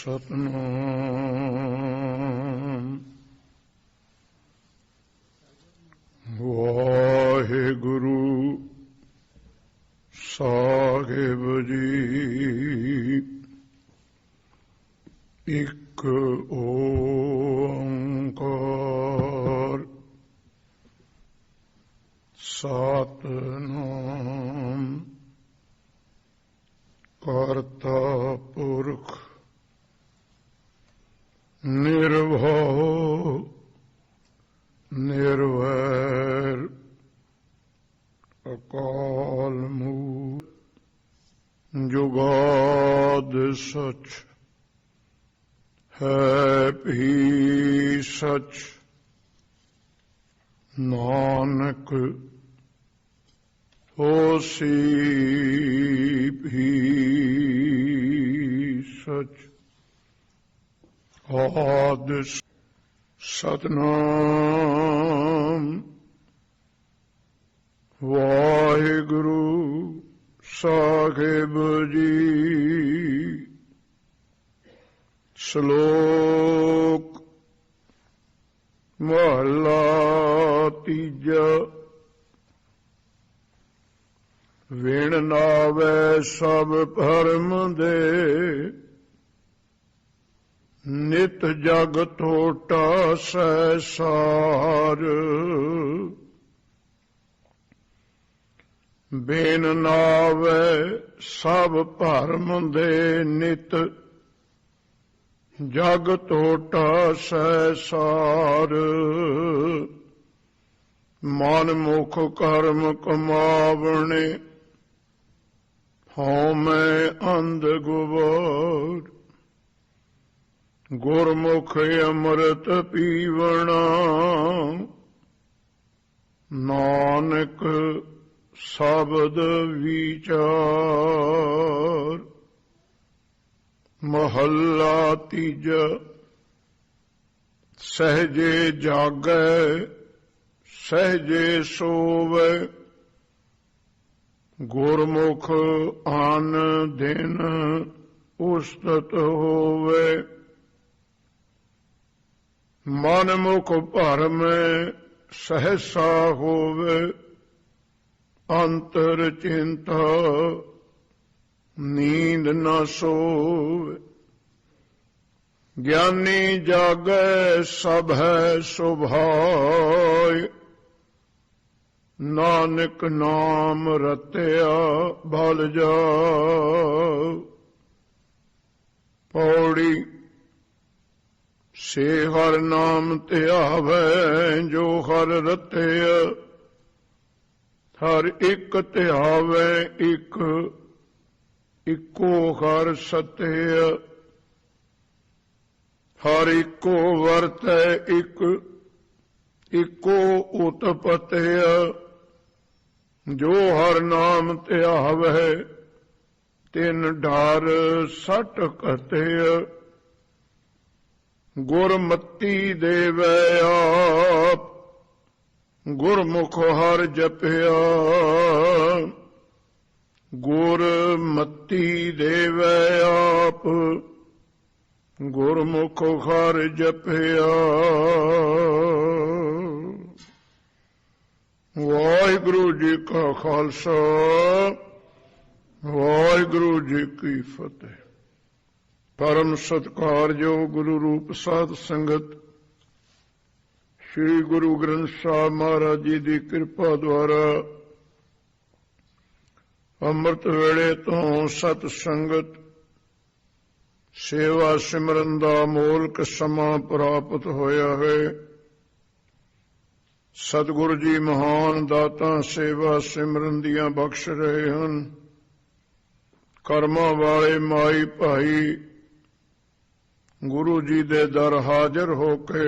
सतनाम वाहिगुरु साहिब जी। एक ओंकार सतनाम करता पुरख निर्भव निर्वैर अकाल मूल जुगाद सच है भी सच। नानक होसी भी सच। आद सतनाम वाहिगुरु साहिब जी। श्लोक महला तीजा। विण नावै सब भरम दे नित जग थोटा सैसार। बिन नावै सब भरम दे नित जग थोटा सैसार। मन मुख कर्म कमावणे हौमै अंध गुबार। गुरमुख अमृत पीवना नानक शब्द विचार। महला तीजा। सहजे जागै सहजे सोवै गुरमुख आन दिन उस्तत होवे। मन मुख भरम सहसा होवे अंतर चिंता नींद न सोवे। ज्ञानी जागै सब है सुभाय नानक नाम रत्या भल जाओ। पौड़ी से हर नाम ध्यावै जो हर रत्या। हर एक ध्यावै एक इको हर सत्य। हर इको वरतै एक इको उत्पत्य। जो हर नाम ध्यावै तिन डर सट कत्य। गुरमति देवै आप गुरमुख हर जपया। गुरमति देवै आप गुरमुख हर जपया। वाहिगुरु जी का खालसा वाहिगुरु जी की फतेह। परम सत्कारयोग गुरु रूप साध संगत श्री गुरु ग्रंथ साहब महाराज जी की कृपा द्वारा अमृत वेले तो सत संगत सेवा सिमरन दा मोलक समा प्राप्त होया है। सतगुरु जी महान दाता सेवा सिमरन दियां बख्श रहे हैं। कर्मा वाले माई भाई गुरु जी दे दर हाजिर होके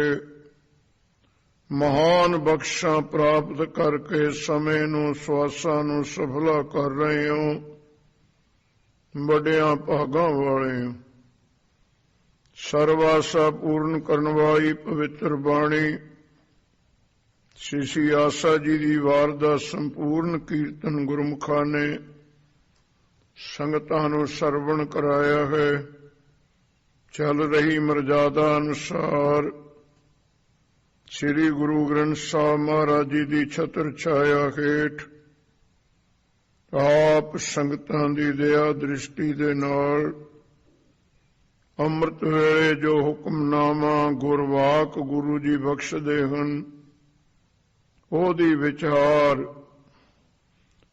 महान बख्शा प्राप्त करके समय नू स्वासा नू सफला कर रहे हो। बड़िया भागां वाले हो। सर्वासा पूर्ण करने वाली पवित्र बाणी श्री आसा जी की वार का संपूर्ण कीर्तन गुरमुखा ने संगतां नूं सरवण कराया है। ਚੱਲ ਰਹੀ ਮਰਜ਼ਾਦਾ ਅਨੁਸਾਰ ਸ੍ਰੀ ਗੁਰੂ ਗ੍ਰੰਥ ਸਾਹਿਬ ਮਹਾਰਾਜ ਜੀ ਦੀ ਛਤਰ ਛਾਇਆ ਹੇਠ ਆਪ ਸੰਗਤਾਂ ਦੀ ਦਇਆ ਦ੍ਰਿਸ਼ਟੀ ਦੇ ਨਾਲ ਅੰਮ੍ਰਿਤ ਵੇਲੇ ਜੋ ਹੁਕਮਨਾਮਾ ਗੁਰਵਾਕ ਗੁਰੂ ਜੀ ਬਖਸ਼ਦੇ ਹਨ, ਉਹਦੀ ਵਿਚਾਰ,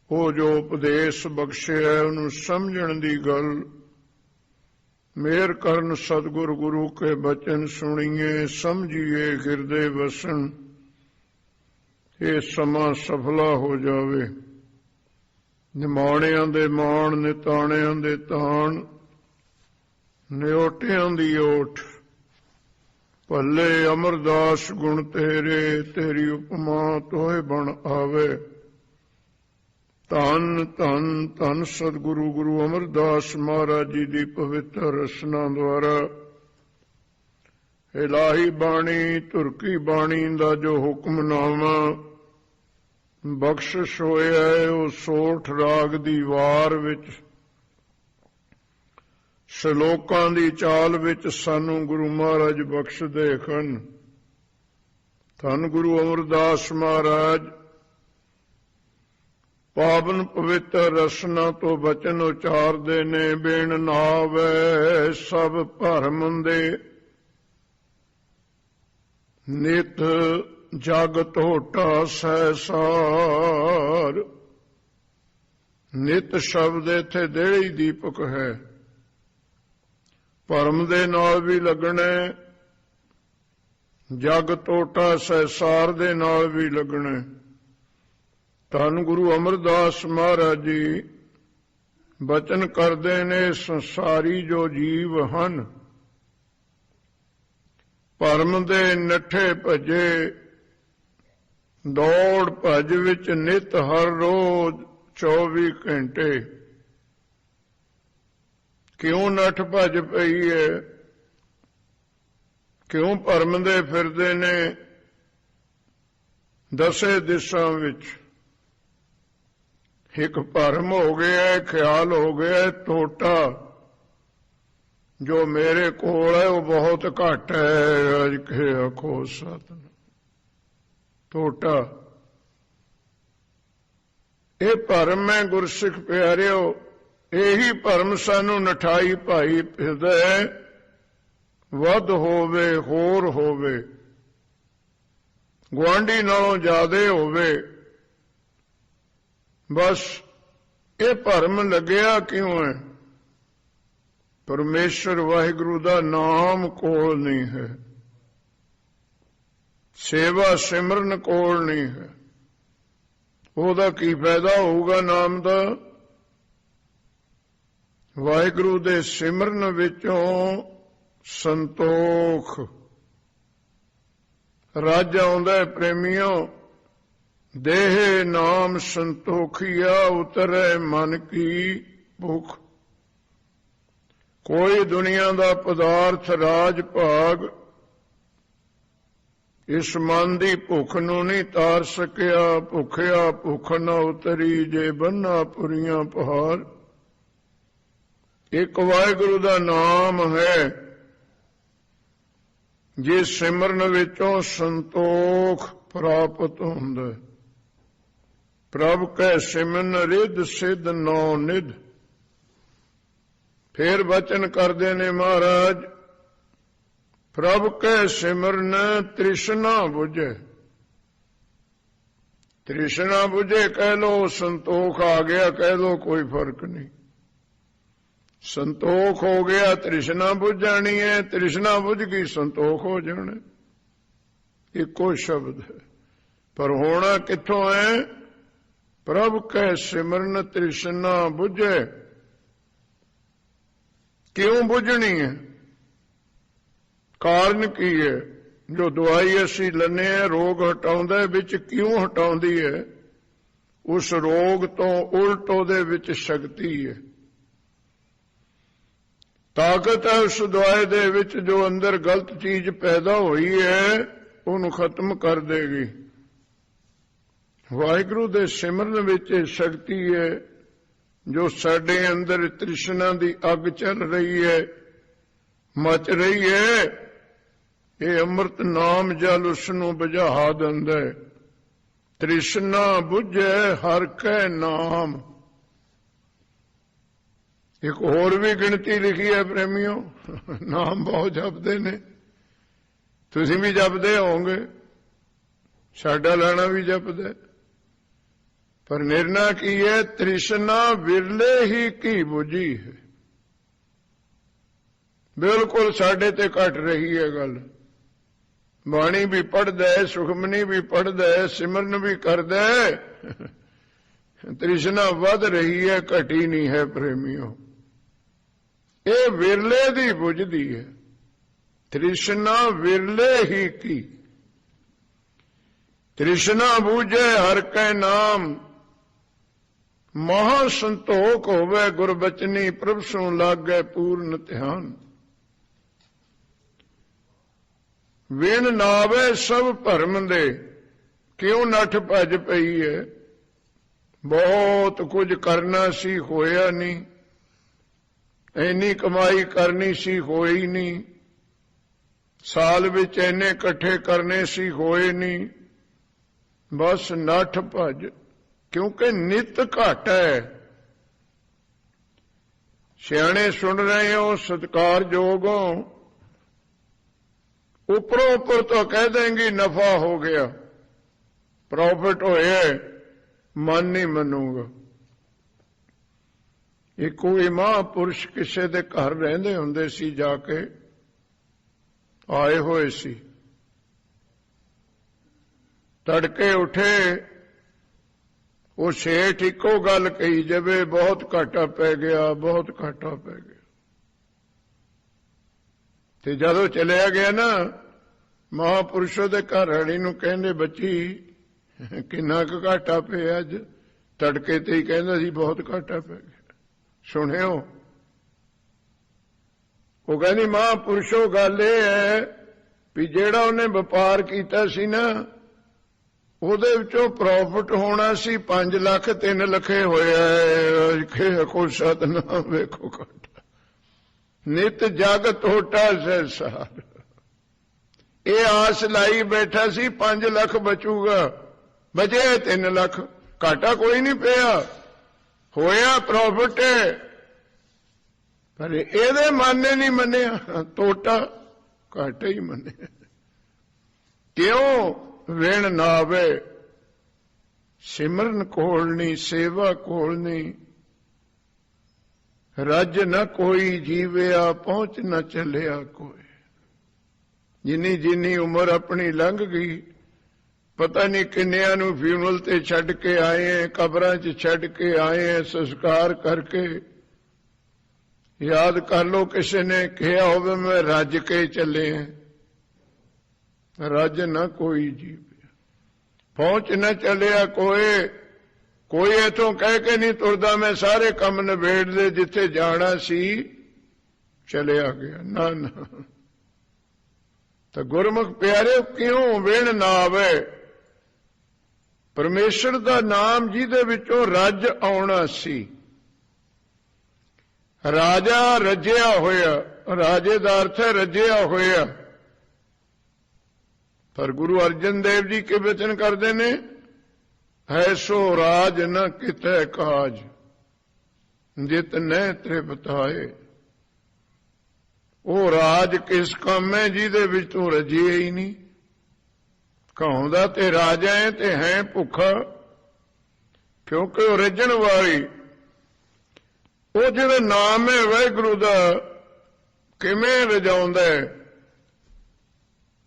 ਉਹ ਜੋ ਉਪਦੇਸ਼ ਬਖਸ਼ਿਆ ਉਹਨੂੰ ਸਮਝਣ ਦੀ ਗੱਲ, ਮੇਰ ਕਰਨ ਸਤਿਗੁਰ ਗੁਰੂ ਕੇ ਬਚਨ ਸੁਣੀਏ, ਸਮਝੀਏ, ਹਿਰਦੇ ਵਸਣ, ਇਹ ਸਮਾਂ ਸਫਲਾ ਹੋ ਜਾਵੇ। ਨਿਮਾਣਿਆਂ ਦੇ ਮਾਣ, ਨਿਤਾਣਿਆਂ ਦੇ ਤਾਣ, ਨਿਓਟਿਆਂ ਦੀ ਓਟ, ਭੱਲੇ ਅਮਰਦਾਸ ਗੁਣ ਤੇਰੇ, ਤੇਰੀ ਉਪਮਾ ਤੋਏ ਬਣ ਆਵੇ। ਧੰਨ ਧੰਨ ਧੰਨ ਸਤਿਗੁਰੂ ਗੁਰੂ ਅਮਰਦਾਸ ਮਹਾਰਾਜ ਜੀ ਦੀ ਪਵਿੱਤਰ ਰਸਨਾ ਦੁਆਰਾ ਇਲਾਹੀ ਬਾਣੀ, ਤੁਰਕੀ ਬਾਣੀ ਦਾ ਜੋ ਹੁਕਮਨਾਮਾ ਬਖਸ਼ਿਸ਼ ਹੋਇਆ ਹੈ, ਉਹ ਸੋਠ ਰਾਗ ਦੀ ਵਾਰ ਵਿੱਚ ਸ਼ਲੋਕਾਂ ਦੀ ਚਾਲ ਵਿੱਚ ਸਾਨੂੰ ਗੁਰੂ ਮਹਾਰਾਜ ਬਖਸ਼ਦੇ ਹਨ। ਧੰਨ ਗੁਰੂ ਅਮਰਦਾਸ ਮਹਾਰਾਜ ਪਾਵਨ ਪਵਿੱਤਰ ਰਸਨਾ ਤੋਂ ਬਚਨ ਉਚਾਰਦੇ ਨੇ, ਬੇਣ ਨਾਵੈ ਸਭ ਭਰਮ ਦੇ, ਨਿਤ ਜਗ ਟੋਟਾ ਸਹਿਸਾਰ। ਨਿਤ ਸ਼ਬਦ ਇੱਥੇ ਦੇਹੜੀ ਦੀਪਕ ਹੈ, ਭਰਮ ਦੇ ਨਾਲ ਵੀ ਲੱਗਣਾ, ਜਗ ਟੋਟਾ ਸਹਿਸਾਰ ਦੇ ਨਾਲ ਵੀ ਲੱਗਣਾ। ਧੰਨ ਗੁਰੂ ਅਮਰਦਾਸ ਮਹਾਰਾਜ ਜੀ ਬਚਨ ਕਰਦੇ ਨੇ, ਸੰਸਾਰੀ ਜੋ ਜੀਵ ਹਨ, ਭਰਮ ਦੇ ਨੱਠੇ ਭੱਜੇ, ਦੌੜ ਭੱਜ ਵਿੱਚ ਨਿਤ ਹਰ ਰੋਜ਼ 24 ਘੰਟੇ ਕਿਉਂ ਨੱਠ ਭੱਜ ਪਈ ਹੈ, ਕਿਉਂ ਭਰਮ ਦੇ ਫਿਰਦੇ ਨੇ ਦਸੇ ਦਿਸ਼ਾਂ ਵਿੱਚ। ਇੱਕ ਭਰਮ ਹੋ ਗਿਆ, ਖਿਆਲ ਹੋ ਗਿਆ ਟੋਟਾ, ਜੋ ਮੇਰੇ ਕੋਲ ਹੈ ਉਹ ਬਹੁਤ ਘੱਟ ਹੈ, ਅਜ ਕੇ ਆਖੋ ਸਤਿ ਟੋਟਾ। ਇਹ ਭਰਮ ਹੈ ਗੁਰਸਿੱਖ ਪਿਆਰਿਓ, ਇਹੀ ਭਰਮ ਸਾਨੂੰ ਨਠਾਈ ਭਾਈ ਫਿਰਦਾ ਹੈ, ਵੱਧ ਹੋਵੇ ਹੋਰ ਹੋਵੇ, ਗੁਆਂਢੀ ਨਾਲੋਂ ਜ਼ਿਆਦੇ ਹੋਵੇ। ਬਸ ਇਹ ਭਰਮ ਲੱਗਿਆ ਕਿਉਂ ਹੈ? ਪਰਮੇਸ਼ਰ ਵਾਹਿਗੁਰੂ ਦਾ ਨਾਮ ਕੋਲ ਨਹੀਂ ਹੈ, ਸੇਵਾ ਸਿਮਰਨ ਕੋਲ ਨਹੀਂ ਹੈ। ਉਹਦਾ ਕੀ ਫਾਇਦਾ ਹੋਊਗਾ ਨਾਮ ਦਾ? ਵਾਹਿਗੁਰੂ ਦੇ ਸਿਮਰਨ ਵਿੱਚੋਂ ਸੰਤੋਖ ਰਾਜ ਆਉਂਦਾ ਹੈ। ਪ੍ਰੇਮੀਓ, ਦੇਹ ਨਾਮ ਸੰਤੋਖੀਆ, ਉਤਰੇ ਮਨ ਕੀ ਭੁੱਖ। ਕੋਈ ਦੁਨੀਆ ਦਾ ਪਦਾਰਥ ਰਾਜ ਭਾਗ ਇਸ ਮਨ ਦੀ ਭੁੱਖ ਨੂੰ ਨਹੀਂ ਤਾਰ ਸਕਿਆ। ਭੁੱਖਿਆ ਭੁੱਖ ਨਾ ਉਤਰੀ, ਜੇ ਬੰਨਾ ਪੁਰੀਆਂ ਪਹਾੜ। ਇੱਕ ਵਾਹਿਗੁਰੂ ਦਾ ਨਾਮ ਹੈ, ਜਿਸ ਸਿਮਰਨ ਵਿੱਚੋਂ ਸੰਤੋਖ ਪ੍ਰਾਪਤ ਹੁੰਦਾ। ਪ੍ਰਭ ਕੈ ਸਿਮਰਨ ਰਿੱਧ ਸਿੱਧ ਨੌ ਨਿਧ। ਫੇਰ ਬਚਨ ਕਰਦੇ ਨੇ ਮਹਾਰਾਜ, ਪ੍ਰਭ ਕੈ ਸਿਮਰਨ ਤ੍ਰਿਸ਼ਨਾ ਬੁਝੇ। ਤ੍ਰਿਸ਼ਨਾ ਬੁਝੇ ਕਹਿ ਲੋ, ਸੰਤੋਖ ਆ ਗਿਆ ਕਹਿ ਲੋ, ਕੋਈ ਫਰਕ ਨਹੀਂ। ਸੰਤੋਖ ਹੋ ਗਿਆ, ਤ੍ਰਿਸ਼ਨਾ ਬੁਝ ਜਾਣੀ ਹੈ, ਤ੍ਰਿਸ਼ਨਾ ਬੁਝ ਗਈ, ਸੰਤੋਖ ਹੋ ਜਾਣਾ। ਇੱਕੋ ਸ਼ਬਦ ਹੈ, ਪਰ ਹੋਣਾ ਕਿੱਥੋਂ ਹੈ? ਪ੍ਰਭ ਕੈ ਸਿਮਰਨ ਤ੍ਰਿਸ਼ਨਾ ਬੁਝੇ। ਕਿਉਂ ਬੁਝਣੀ ਹੈ? ਕਾਰਨ ਕੀ ਹੈ? ਜੋ ਦਵਾਈ ਅਸੀਂ ਲੈਂਦੇ ਹਾਂ ਰੋਗ ਹਟਾਉਂਦਾ, ਵਿੱਚ ਕਿਉਂ ਹਟਾਉਂਦੀ ਹੈ? ਉਸ ਰੋਗ ਤੋਂ ਉਲਟ ਉਹਦੇ ਵਿੱਚ ਸ਼ਕਤੀ ਹੈ, ਤਾਕਤ ਹੈ ਉਸ ਦਵਾਈ ਦੇ ਵਿੱਚ, ਜੋ ਅੰਦਰ ਗਲਤ ਚੀਜ਼ ਪੈਦਾ ਹੋਈ ਹੈ ਉਹਨੂੰ ਖਤਮ ਕਰ ਦੇਗੀ। ਵਾਹਿਗੁਰੂ ਦੇ ਸਿਮਰਨ ਵਿੱਚ ਇਹ ਸ਼ਕਤੀ ਹੈ, ਜੋ ਸਾਡੇ ਅੰਦਰ ਤ੍ਰਿਸ਼ਨਾ ਦੀ ਅੱਗ ਚੱਲ ਰਹੀ ਹੈ, ਮਚ ਰਹੀ ਹੈ। ਇਹ ਅੰਮ੍ਰਿਤ ਨਾਮ ਜਲ ਉਸ ਨੂੰ ਬੁਝਾ ਦਿੰਦਾ। ਤ੍ਰਿਸ਼ਨਾ ਬੁਝੈ ਹਰਿ ਕੈ ਨਾਮ। ਇੱਕ ਹੋਰ ਵੀ ਗਿਣਤੀ ਲਿਖੀ ਹੈ ਪ੍ਰੇਮੀਓ, ਨਾਮ ਬਹੁਤ ਜਪਦੇ ਨੇ, ਤੁਸੀਂ ਵੀ ਜਪਦੇ ਹੋਵੋਗੇ, ਸਾਡਾ ਲਾਣਾ ਵੀ ਜਪਦਾ, ਪਰ ਨਿਰਣਾ ਕੀ ਹੈ? ਤ੍ਰਿਸ਼ਨਾ ਵਿਰਲੇ ਹੀ ਕੀ ਬੁਝੀ ਹੈ। ਬਿਲਕੁਲ ਸਾਡੇ ਤੇ ਘਟ ਰਹੀ ਹੈ ਗੱਲ। ਬਾਣੀ ਵੀ ਪੜ੍ਹਦਾ ਹੈ, ਸੁਖਮਨੀ ਵੀ ਪੜ੍ਹਦਾ ਹੈ, ਸਿਮਰਨ ਵੀ ਕਰਦਾ ਹੈ, ਤ੍ਰਿਸ਼ਨਾ ਵੱਧ ਰਹੀ ਹੈ, ਘਟੀ ਨਹੀਂ ਹੈ ਪ੍ਰੇਮੀਓ। ਇਹ ਵਿਰਲੇ ਦੀ ਬੁਝਦੀ ਹੈ। ਤ੍ਰਿਸ਼ਨਾ ਵਿਰਲੇ ਹੀ ਕੀ। ਤ੍ਰਿਸ਼ਨਾ ਬੂਝੇ ਹਰਿ ਕੈ ਨਾਮ। ਮਹਾ ਸੰਤੋਖ ਹੋਵੇ ਗੁਰਬਚਨੀ, ਪ੍ਰਭ ਸੋ ਲਾਗੈ ਪੂਰਨ ਧਿਆਨ। ਵਿਣ ਨਾਵੇ ਸਭ ਭਰਮ ਦੇ। ਕਿਉਂ ਨੱਠ ਭੱਜ ਪਈ ਹੈ? ਬਹੁਤ ਕੁਝ ਕਰਨਾ ਸੀ, ਹੋਇਆ ਨਹੀਂ। ਇੰਨੀ ਕਮਾਈ ਕਰਨੀ ਸੀ, ਹੋਈ ਨਹੀਂ। ਸਾਲ ਵਿੱਚ ਇੰਨੇ ਇਕੱਠੇ ਕਰਨੇ ਸੀ, ਹੋਏ ਨਹੀਂ। ਬਸ ਨੱਠ ਭੱਜ, ਕਿਉਂਕਿ ਨਿਤ ਘਟ ਹੈ। ਸਿਆਣੇ ਸੁਣ ਰਹੇ ਹੋ, ਸਤਿਕਾਰਯੋਗ ਹੋ, ਉੱਪਰੋਂ ਉੱਪਰ ਤੋਂ ਕਹਿ ਦੇਂਗੀ ਨਫਾ ਹੋ ਗਿਆ, ਪ੍ਰੋਫਿਟ ਹੋਇਆ, ਮਨ ਨਹੀਂ ਮੰਨੂਗਾ। ਇੱਕ ਕੋਈ ਮਹਾਂਪੁਰਸ਼ ਕਿਸੇ ਦੇ ਘਰ ਰਹਿੰਦੇ ਹੁੰਦੇ ਸੀ, ਜਾ ਕੇ ਆਏ ਹੋਏ ਸੀ। ਤੜਕੇ ਉੱਠੇ, ਉਹ ਸੇਠ ਇੱਕੋ ਗੱਲ ਕਹੀ ਜਾਵੇ, ਬਹੁਤ ਘਾਟਾ ਪੈ ਗਿਆ, ਬਹੁਤ ਘਾਟਾ ਪੈ ਗਿਆ। ਤੇ ਜਦੋਂ ਚਲਿਆ ਗਿਆ ਨਾ, ਮਹਾਂਪੁਰਸ਼ੋ ਦੇ ਘਰ ਵਾਲੀ ਨੂੰ ਕਹਿੰਦੇ, ਬੱਚੀ ਕਿੰਨਾ ਕੁ ਘਾਟਾ ਪਿਆ ਅੱਜ? ਤੜਕੇ ਤੇ ਹੀ ਕਹਿੰਦਾ ਸੀ ਬਹੁਤ ਘਾਟਾ ਪੈ ਗਿਆ। ਸੁਣਿਓ? ਉਹ ਕਹਿੰਦੀ, ਮਹਾਂਪੁਰਸ਼ੋ ਗੱਲ ਇਹ ਹੈ ਵੀ ਜਿਹੜਾ ਉਹਨੇ ਵਪਾਰ ਕੀਤਾ ਸੀ ਨਾ, ਉਹਦੇ ਵਿੱਚੋਂ ਪ੍ਰੋਫਿਟ ਹੋਣਾ ਸੀ 5 ਲੱਖ, 3 ਲੱਖੇ ਹੋਇਆ। ਕੋ ਸਤਨਾਮ ਵੇਖੋ ਘਾਟਾ। ਨਿਤ ਜਗ ਟੋਟਾ ਸੰਸਾਰ। ਇਹ ਆਸ ਲਾਈ ਬੈਠਾ ਸੀ 5 ਲੱਖ ਬਚੂਗਾ, ਬਚੇ 3 ਲੱਖ। ਘਾਟਾ ਕੋਈ ਨਹੀਂ ਪਿਆ, ਹੋਇਆ ਪ੍ਰੋਫਿਟ। ਪਰ ਇਹਦੇ ਮਨ ਨੇ ਨਹੀਂ ਮੰਨਿਆ, ਟੋਟਾ ਘਾਟਾ ਹੀ ਮੰਨਿਆ। ਕਿਉਂ? ਵਿਣ ਨਾ ਆਵੇ, ਸਿਮਰਨ ਕੋਲ ਨਹੀਂ, ਸੇਵਾ ਕੋਲ ਨਹੀਂ। ਰੱਜ ਨਾ ਕੋਈ ਜੀਵਿਆ, ਪਹੁੰਚ ਨਾ ਚੱਲਿਆ ਕੋਈ। ਜਿੰਨੀ ਜਿੰਨੀ ਉਮਰ ਆਪਣੀ ਲੰਘ ਗਈ, ਪਤਾ ਨਹੀਂ ਕਿੰਨਿਆਂ ਨੂੰ ਫਿਊਨਲ ਤੇ ਛੱਡ ਕੇ ਆਏ ਹੈ, ਕਬਰਾਂ 'ਚ ਛੱਡ ਕੇ ਆਏ ਹੈ, ਸੰਸਕਾਰ ਕਰਕੇ। ਯਾਦ ਕਰ ਲਓ, ਕਿਸੇ ਨੇ ਕਿਹਾ ਹੋਵੇ ਮੈਂ ਰੱਜ ਕੇ ਚੱਲੇ ਹਾਂ। ਰੱਜ ਨਾ ਕੋਈ ਜੀਵਿਆ, ਪਹੁੰਚ ਨਾ ਚੱਲਿਆ ਕੋਈ। ਕੋਈ ਇੱਥੋਂ ਕਹਿ ਕੇ ਨਹੀਂ ਤੁਰਦਾ ਮੈਂ ਸਾਰੇ ਕੰਮ ਨਿਬੇੜ ਲਏ, ਜਿੱਥੇ ਜਾਣਾ ਸੀ ਚਲਿਆ ਗਿਆ। ਨਾ ਨਾ, ਤਾਂ ਗੁਰਮੁਖ ਪਿਆਰੇ ਕਿਉਂ ਵਿਣ ਨਾ ਆਵੇ? ਪਰਮੇਸ਼ਰ ਦਾ ਨਾਮ ਜਿਹਦੇ ਵਿੱਚੋਂ ਰੱਜ ਆਉਣਾ ਸੀ। ਰਾਜਾ ਰੱਜਿਆ ਹੋਇਆ, ਰਾਜੇ ਦਾ ਅਰਥ ਹੈ ਰੱਜਿਆ ਹੋਇਆ। ਪਰ ਗੁਰੂ ਅਰਜਨ ਦੇਵ ਜੀ ਕੇ ਬਚਨ ਕਰਦੇ ਨੇ, ਐਸੋ ਰਾਜ ਨ ਕਿਤੈ ਕਾਜ, ਜਿਤ ਨਹਿ ਤ੍ਰਿਪਤਾਏ। ਉਹ ਰਾਜ ਕਿਸ ਕੰਮ ਹੈ ਜਿਹਦੇ ਵਿੱਚ ਤੂੰ ਰੱਜਿਆ ਹੀ ਨਹੀਂ। ਕਹਾਉਂਦਾ ਤੇ ਰਾਜਾ ਹੈ ਤੇ ਹੈ ਭੁੱਖਾ, ਕਿਉਂਕਿ ਉਹ ਰੱਜਣ ਵਾਲੀ, ਉਹ ਜਿਹੜਾ ਨਾਮ ਹੈ ਵਾਹਿਗੁਰੂ ਦਾ, ਕਿਵੇਂ ਰਜਾਉਂਦਾ ਹੈ।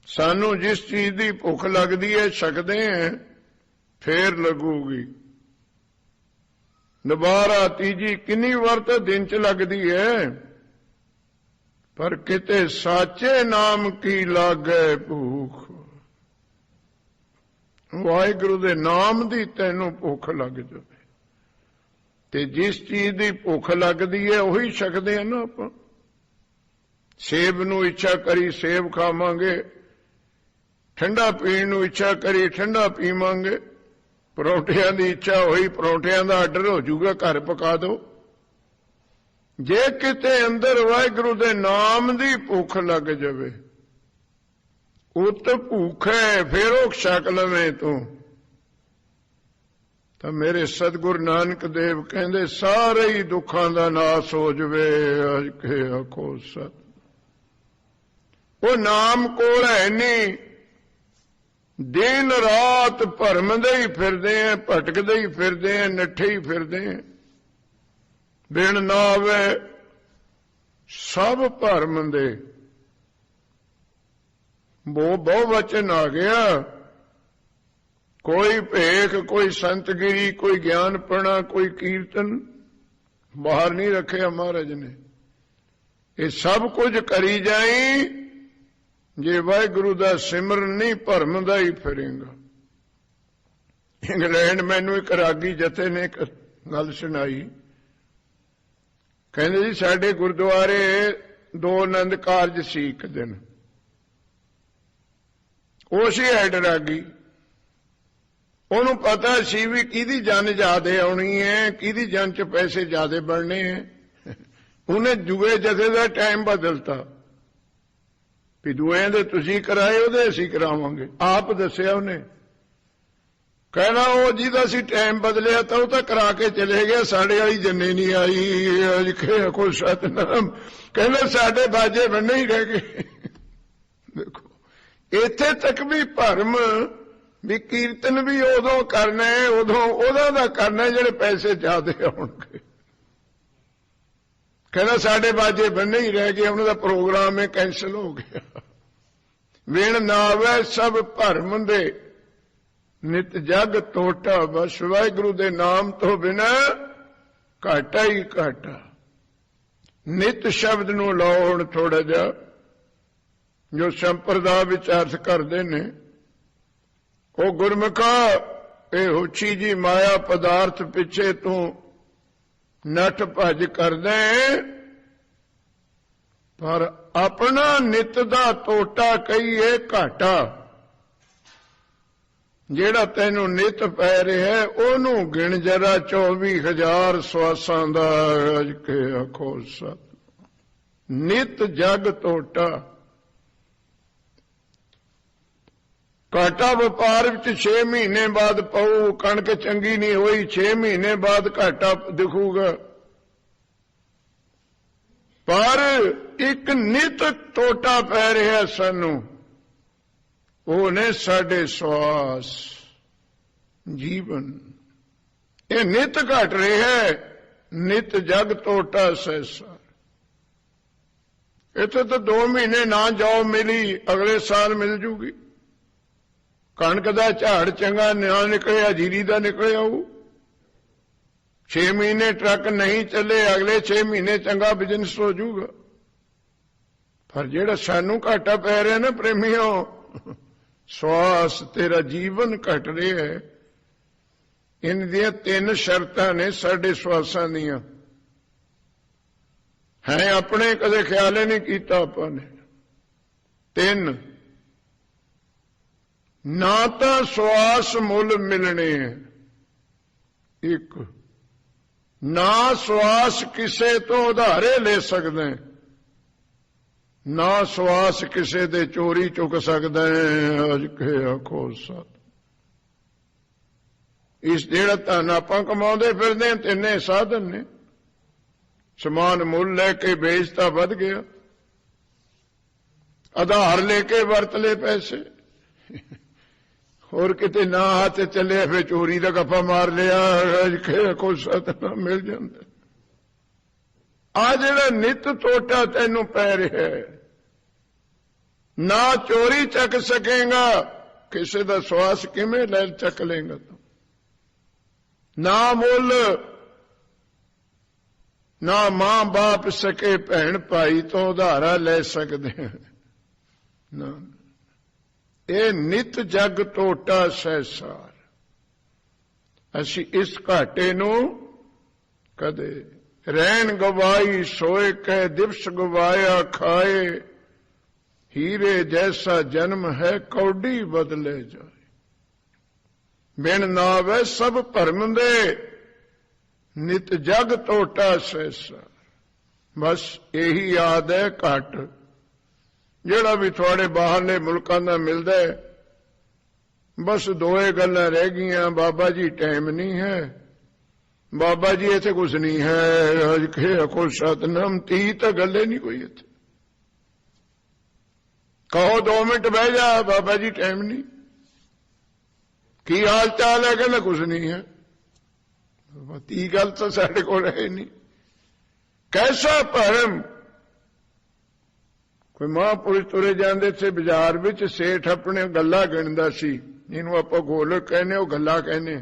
ਸਾਨੂੰ ਜਿਸ ਚੀਜ਼ ਦੀ ਭੁੱਖ ਲੱਗਦੀ ਹੈ, ਛਕਦੇ ਹਾਂ, ਫੇਰ ਲੱਗੂਗੀ। ਦੁਬਾਰਾ ਤੀਜੀ ਕਿੰਨੀ ਵਾਰ ਤਾਂ ਦਿਨ 'ਚ ਲੱਗਦੀ ਹੈ, ਪਰ ਕਿਤੇ ਸਾਚੇ ਨਾਮ ਕੀ ਲਾਗੈ ਭੂਖ। ਵਾਹਿਗੁਰੂ ਦੇ ਨਾਮ ਦੀ ਤੈਨੂੰ ਭੁੱਖ ਲੱਗ ਜਾਵੇ, ਤੇ ਜਿਸ ਚੀਜ਼ ਦੀ ਭੁੱਖ ਲੱਗਦੀ ਹੈ ਉਹੀ ਛਕਦੇ ਆ ਨਾ ਆਪਾਂ। ਸੇਬ ਨੂੰ ਇੱਛਾ ਕਰੀ ਸੇਬ ਖਾਵਾਂਗੇ, ਠੰਡਾ ਪੀਣ ਨੂੰ ਇੱਛਾ ਕਰੀ ਠੰਡਾ ਪੀਵਾਂਗੇ। ਪਰੌਂਠਿਆਂ ਦੀ ਇੱਛਾ ਹੋਈ, ਪਰੌਂਠਿਆਂ ਦਾ ਆਰਡਰ ਹੋ ਜਾਊਗਾ, ਘਰ ਪਕਾ ਦਿਓ। जे किते अंदर वाहिगुरु दे नाम दी भुख लग जावे, उत भूखे फिर वो छक लवें तू, तो मेरे सतगुरु नानक देव कहंदे सारे ही दुखां दा नाश हो जावे। अज के आखो सत, वो नाम कोल है नहीं, दिन रात भरमदे ही फिरदे हैं, भटकदे ही फिरदे हैं, नठे ही फिरदे हैं, बिन ना आवे सब भरम दे। वो बहु वचन आ गया, कोई भेख, कोई संतगिरी, कोई ज्ञानपना, कोई कीर्तन बाहर नहीं रखे महाराज ने। ये सब कुछ करी जाई, जे वाहिगुरु दा सिमरन नहीं भरम दा ही फिरेगा। इंग्लैंड मैनू एक रागी जथे ने एक गल सुनाई, कहते जी साडे गुरुद्वारे 2 आनंद कारज सी एक दिन, उस ही हैड रागी, ਉਹਨੂੰ पता सी भी किहदी जन ज्यादा आनी है, किहदी जन च पैसे ज्यादा बनने हैं। उन्हें जुए जथे का टाइम बदलता भी दुए दे तुसीं कराए, ਉਹਦੇ ਅਸੀਂ करावांगे। आप दसिया उन्हें, कहना वो जिहदा सी टाइम बदलिया तो वह तो करा के चले गया, साढ़े वाली जन्ने नहीं आई। कोई सतनाम, कहना साढ़े बाजे बन्ने ही रह गए। देखो इत्थे तक भी भरम भी कीर्तन भी उदों करना है, उदों उहदा दा करना है जिहड़े पैसे ज्यादा आउणगे। कहना साढ़े बाजे बन्ने ही रह गए, उन्होंने प्रोग्राम है कैंसिल हो गया। विण ना आवे सब भरम दे, नित जग टोटा, बस वाहिगुरु दे नाम तो बिना घाटा ही घाटा। नित शब्द नूं लाओ हुण थोड़ा जा, जो संप्रदा विच अर्थ करदे ने, ओ गुरमुखा ए हुची जी माया पदार्थ पिछे तू नठ भज करदे, पर अपना नित दा टोटा कहीए घाटा। ਜਿਹੜਾ ਤੈਨੂੰ ਨਿਤ ਪੈ ਰਿਹਾ ਉਹਨੂੰ ਗਿਣ ਜਰਾ 24,000 ਸਵਾਸਾਂ ਦਾ। ਅਜ ਕੇ ਆਖੋ ਸਤ, ਨਿਤ ਜਗ ਟੋਟਾ। ਘਾਟਾ ਵਪਾਰ ਵਿੱਚ 6 ਮਹੀਨੇ ਬਾਅਦ ਪਊ, ਕਣਕ ਚੰਗੀ ਨਹੀਂ ਹੋਈ 6 ਮਹੀਨੇ ਬਾਅਦ ਘਾਟਾ ਦਿਖੂਗਾ, ਪਰ ਇੱਕ ਨਿਤ ਟੋਟਾ ਪੈ ਰਿਹਾ ਸਾਨੂੰ, ਉਹ ਨੇ ਸਾਡੇ ਸਵਾਸ ਜੀਵਨ। ਇਹ ਨਿਤ ਘਟ ਰਿਹਾ ਹੈ, ਨਿਤ ਜਗ ਟੋਟਾ ਸੈਸਾ। ਇੱਥੇ ਤਾਂ 2 ਮਹੀਨੇ ਨਾ ਜਾਓ ਮਿਲੀ, ਅਗਲੇ ਸਾਲ ਮਿਲ ਜੂਗੀ। ਕਣਕ ਦਾ ਝਾੜ ਚੰਗਾ ਨਾ ਨਿਕਲਿਆ, ਜੀਰੀ ਦਾ ਨਿਕਲਿਆ ਉਹ 6 ਮਹੀਨੇ ਟਰੱਕ ਨਹੀਂ ਚੱਲੇ, ਅਗਲੇ 6 ਮਹੀਨੇ ਚੰਗਾ ਬਿਜ਼ਨਸ ਹੋ ਜੂਗਾ। ਪਰ ਜਿਹੜਾ ਸਾਨੂੰ ਘਾਟਾ ਪੈ ਰਿਹਾ ਨਾ ਪ੍ਰੇਮੀਓ, श्वास तेरा जीवन घट रहा है। इन दियां 3 शर्तां ने साडे श्वासां दियां, है अपने कदे ख्याल नहीं कीता आपां ने। 3 ना तो श्वास मुल मिलने हैं, 1 ना श्वास किसे तो उधारे ले सकते हैं, ना श्वास किसे दे चोरी चुक सकते हैं। अज के आखो सत, इस जेड़ा धन आपां कमाउंदे फिरदे 3 साधन ने। समान मुल लैके बेचता वध गया, आधार लेके वरत ले पैसे, और किते ना हाथ चले फिर चोरी का गप्पा मार लिया। अज के आखो सत ना मिल जाता। आ जेड़ा नित टोटा तैनू पै रहा है, ना चोरी चक सकेगा, किसी का श्वास किमें ले चक लेगा तू, ना मुल, ना मां बाप सके भैन भाई तो उधारा ले सकते हैं ना। ये नित जग टोटा सहसार। असी इस घाटे नू कदे रहन गवाई सोए कह दिवस गवाया खाए, हीरे जैसा जन्म है कौडी बदले जाए। बिन नावे सब भरम दे, नित जग टोटा सहसा। बस यही याद है घट जिहड़ा भी थोड़े बाहरले मुल्कां दा मिलदा है। बस दोए गल्लां रह गईयां, बाबा जी टाइम नहीं है, बाबा जी इत्थे कुछ नहीं है, अज के आखो सतनाम, ती तो गल नहीं कोई इत्थे। कहो 2 मिनट बह जा, बाबा जी टाइम नहीं, की हाल चाल है, कहना कुछ नहीं है। ती गल तो साडे कोल है नहीं। कैसा भरम। कोई महापुरुष तुरे जाते थे बाजार विच, सेठ अपने गल्लां गिणदा सी, जिन्हों आपां गोलक कहने, वो गल्लां कहने।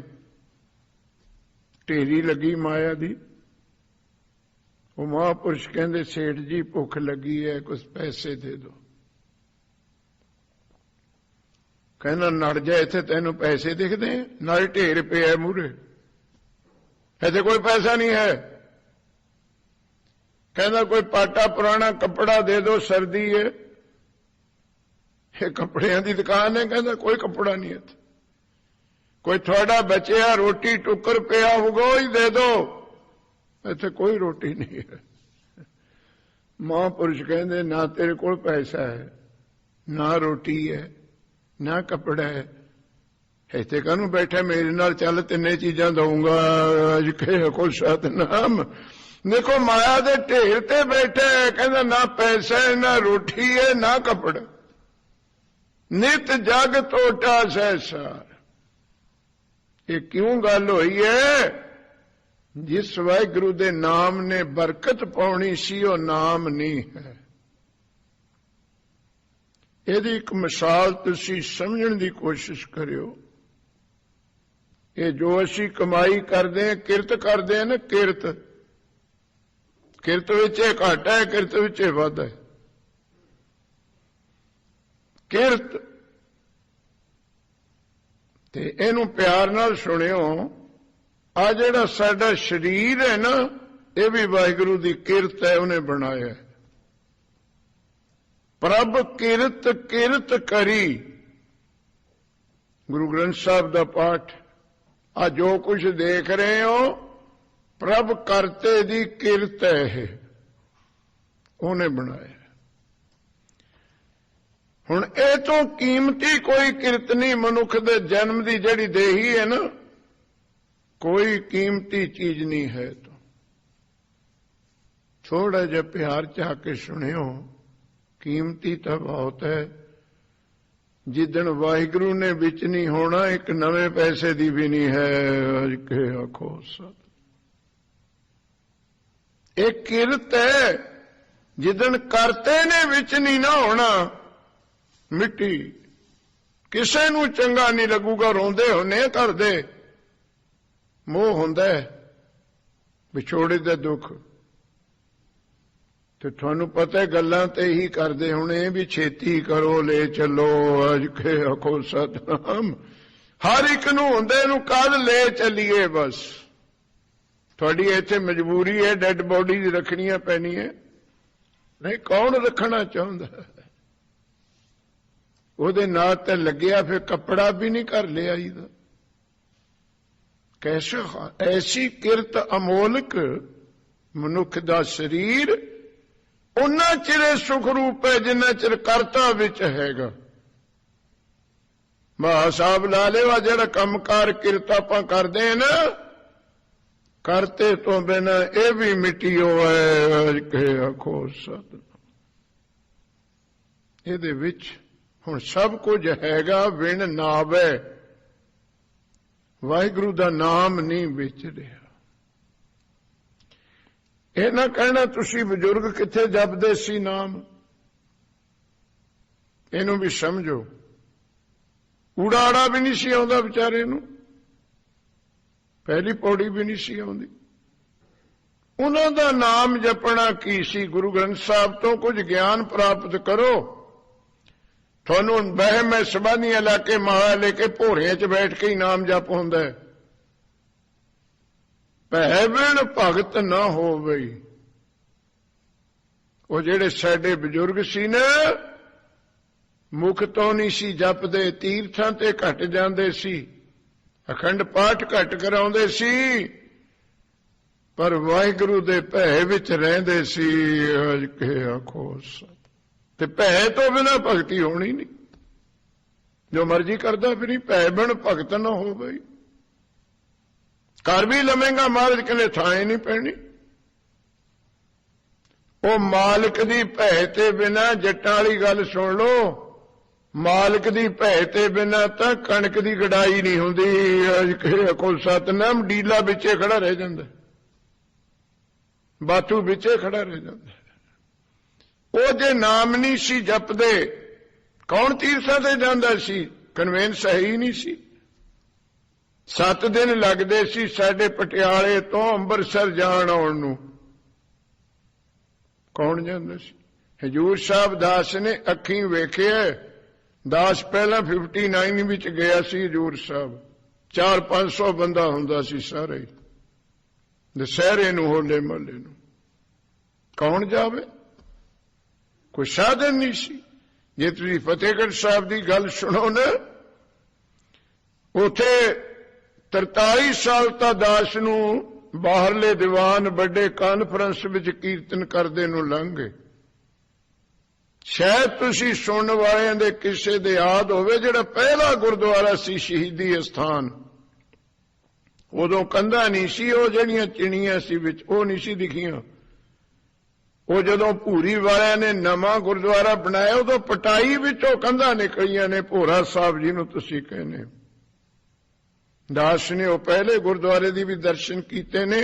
ढेरी लगी माया दी। वो महापुरुष कहंदे सेठ जी भुख लगी है, कुछ पैसे दे दो। कहना नड़ जा, इत्थे तैनूं पैसे दिखदे हैं, नाले ढेर पिया मूहरे, इत्थे कोई पैसा नहीं है। कहना कोई पाटा पुराना कपड़ा दे दो, सर्दी है, ये कपड़ियां की दुकान है। कहना कोई कपड़ा नहीं है। कोई थोड़ा बचिया रोटी टुकर पिया होगा, ही दे दो, इत्थे कोई रोटी नहीं है। महापुरुष कहते ना तेरे कोल पैसा है, ना रोटी है, ना कपड़ा है, इत्थे काहनूं बैठा, मेरे नाल चल, 3 चीजां दूंगा। अज के को सतनाम। देखो माया दे ढेर ते बैठा है, कहना ना पैसा है, ना रोटी है, ना कपड़ा। नित जग टोटा सहसार। ये क्यों गल होई है? जिस वाहिगुरु दे नाम ने बरकत पाउणी सी, वो नाम नहीं है। यदि एक मिसाल तुसी समझण दी कोशिश करियो। ये जो असी कमाई करते हैं, किरत करते हैं ना, किरत, किरत विच घट है, किरत विच वध है। किरत ते इहनूं प्यार नाल सुणियो। आ जिहड़ा साडा शरीर है ना, ये भी वाहिगुरू दी किरत है, उन्हें बनाया है। प्रभ किरत किरत करी, गुरु ग्रंथ साहब दा पाठ। आ जो कुछ देख रहे हो, प्रभ करते दी किरत है, उन्हें बनाया। हुण ए तो कीमती कोई किरत नहीं। मनुख दे जन्म दी जड़ी देही है ना, कोई कीमती चीज नहीं है। तो थोड़ा जिहा प्यार चाह के सुनियो, कीमती तो बहुत है। जिदन वाहिगुरु ने विच नहीं होना, एक नवे पैसे दी भी नहीं है। अज के आखो सत, एक किरत है। जिदन करते ने विच नहीं ना होना, मिट्टी। किसे नूं चंगा नहीं लगूगा, रोंदे होने घर दे, मोह हुंदा है विछोड़े दा दुख। तो थानू पता है गल्लां ते ही करदे होने भी, छेती करो ले चलो। अज के आखो सतनाम। हर एक नूं हुंदा इहनूं कल ले चलीए। बस थोड़ी इत्थे मजबूरी है, डेड बॉडी दी रखनियां पैणीआं। नहीं, कौन रखना चाहुंदा? ਉਹਦੇ ਨਾਲ ਤੇ ਲੱਗਿਆ, फिर कपड़ा भी नहीं घर ले आईदा। कैसे ऐसी किरत अमोलक मनुख दा शरीर उन्ना चिरे सुख रूप है जिन्ना चिर करता विच हैगा। महा साहब ला लेवा, जिहड़ा कमकार किरत आपां करदे हैं ना, करते तो बिना ये भी मिट्टियो है। के आखो सत, इहदे विच हुण सब कुछ हैगा, विण नावे। वाहिगुरु दा नाम नहीं विच रहा। यह ना कहना तुसी बजुर्ग किथे जपदे सी नाम, इहनूं भी समझो। ऊड़ा भी नहीं सी आउंदा बेचारे नूं, पहली पौड़ी भी नहीं सी आउंदी। उन्हां दा नाम जपना की सी? गुरु ग्रंथ साहब तो कुछ ज्ञान प्राप्त करो। थानू वहम है सबानियां लाके माया लेके भोरियां च बैठ के ही नाम जप हुंदा है। भै बिन भगत ना हो गई। वो जेड़े साडे बजुर्ग सी ना, मुख तो नहीं सी जपदे, तीर्थां ते घट जांदे सी, अखंड पाठ घट कराउंदे सी, ਪਰ ਵਾਹਿਗੁਰੂ ਦੇ ਭੈ ਵਿੱਚ ਰਹਿੰਦੇ ਸੀ। ਅਜ ਕੇ ਆਖੋ ਸਤਿ। ਤੇ ਭੈ ਤੋਂ ਬਿਨਾਂ ਭਗਤੀ ਹੋਣੀ ਨਹੀਂ। ਜੋ ਮਰਜ਼ੀ ਕਰਦਾ ਫਿਰੀ, ਭੈ ਬਿਨ ਭਗਤ ਨਾ ਹੋ ਬਈ। ਘਰ ਵੀ ਲਵੇਂਗਾ ਮਹਾਰਾਜ ਕਹਿੰਦੇ ਥਾਂ ਹੀ ਨਹੀਂ ਪੈਣੀ। ਉਹ ਮਾਲਕ ਦੀ ਭੈ ਤੇ ਬਿਨਾਂ, ਜੱਟਾਂ ਵਾਲੀ ਗੱਲ ਸੁਣ ਲਓ, ਮਾਲਕ ਦੀ ਭੈ ਤੇ ਬਿਨਾਂ ਤਾਂ ਕਣਕ ਦੀ ਗੜਾਈ ਨਹੀਂ ਹੁੰਦੀ। ਅਜ ਕੇ ਆਖੋ ਸਤਿਨਾਮ। ਡੀਲਾ ਵਿੱਚੇ ਖੜਾ ਰਹਿ ਜਾਂਦਾ, ਬਾਥੂ ਵਿੱਚੇ ਖੜਾ ਰਹਿ ਜਾਂਦਾ। ਉਹ ਜੇ ਨਾਮ ਨਹੀਂ ਸੀ ਜਪਦੇ, ਕੌਣ ਤੀਰਥਾਂ ਤੇ ਜਾਂਦਾ ਸੀ? ਕਨਵੈਂਸ ਹੈ ਹੀ ਨਹੀਂ ਸੀ। 7 ਦਿਨ ਲੱਗਦੇ ਸੀ ਸਾਡੇ ਪਟਿਆਲੇ ਤੋਂ ਅੰਮ੍ਰਿਤਸਰ ਜਾਣ ਆਉਣ ਨੂੰ। ਕੌਣ ਜਾਂਦਾ ਸੀ? ਹਜੂਰ ਸਾਹਿਬ ਦਾਸ ਨੇ ਅੱਖੀਂ ਵੇਖਿਆ। ਦਾਸ ਪਹਿਲਾਂ 59 ਵਿੱਚ ਗਿਆ ਸੀ ਹਜੂਰ ਸਾਹਿਬ। 400-500 ਬੰਦਾ ਹੁੰਦਾ ਸੀ ਸਾਰੇ ਦੁਸਹਿਰੇ ਨੂੰ, ਹੋਲੇ ਮਹੱਲੇ ਨੂੰ। ਕੌਣ ਜਾਵੇ? ਕੋਈ ਸਾਧਨ ਨਹੀਂ ਸੀ। ਜੇ ਤੁਸੀਂ ਫਤਿਹਗੜ੍ਹ ਸਾਹਿਬ ਦੀ ਗੱਲ ਸੁਣੋ ਨਾ, ਉੱਥੇ 43 ਸਾਲ ਤਾਂ ਦਾਸ ਨੂੰ ਬਾਹਰਲੇ ਦੀਵਾਨ ਵੱਡੇ ਕਾਨਫਰੰਸ ਵਿੱਚ ਕੀਰਤਨ ਕਰਦੇ ਨੂੰ ਲੰਘ ਗਏ। ਸ਼ਾਇਦ ਤੁਸੀਂ ਸੁਣਨ ਵਾਲਿਆਂ ਦੇ ਕਿਸੇ ਦੇ ਯਾਦ ਹੋਵੇ, ਜਿਹੜਾ ਪਹਿਲਾ ਗੁਰਦੁਆਰਾ ਸੀ ਸ਼ਹੀਦੀ ਅਸਥਾਨ, ਉਦੋਂ ਕੰਧਾਂ ਨਹੀਂ ਸੀ, ਉਹ ਜਿਹੜੀਆਂ ਚਿਣੀਆਂ ਸੀ ਵਿੱਚ, ਉਹ ਨਹੀਂ ਸੀ ਦਿਖੀਆਂ। ਉਹ ਜਦੋਂ ਭੂਰੀ ਵਾਲਿਆਂ ਨੇ ਨਵਾਂ ਗੁਰਦੁਆਰਾ ਬਣਾਇਆ, ਉਦੋਂ ਪਟਾਈ ਵਿੱਚੋਂ ਕੰਧਾਂ ਨਿਕਲੀਆਂ ਨੇ। ਭੋਰਾ ਸਾਹਿਬ ਜੀ ਨੂੰ ਤੁਸੀਂ ਕਹਿੰਦੇ। ਦਾਸ ਨੇ ਉਹ ਪਹਿਲੇ ਗੁਰਦੁਆਰੇ ਦੀ ਵੀ ਦਰਸ਼ਨ ਕੀਤੇ ਨੇ।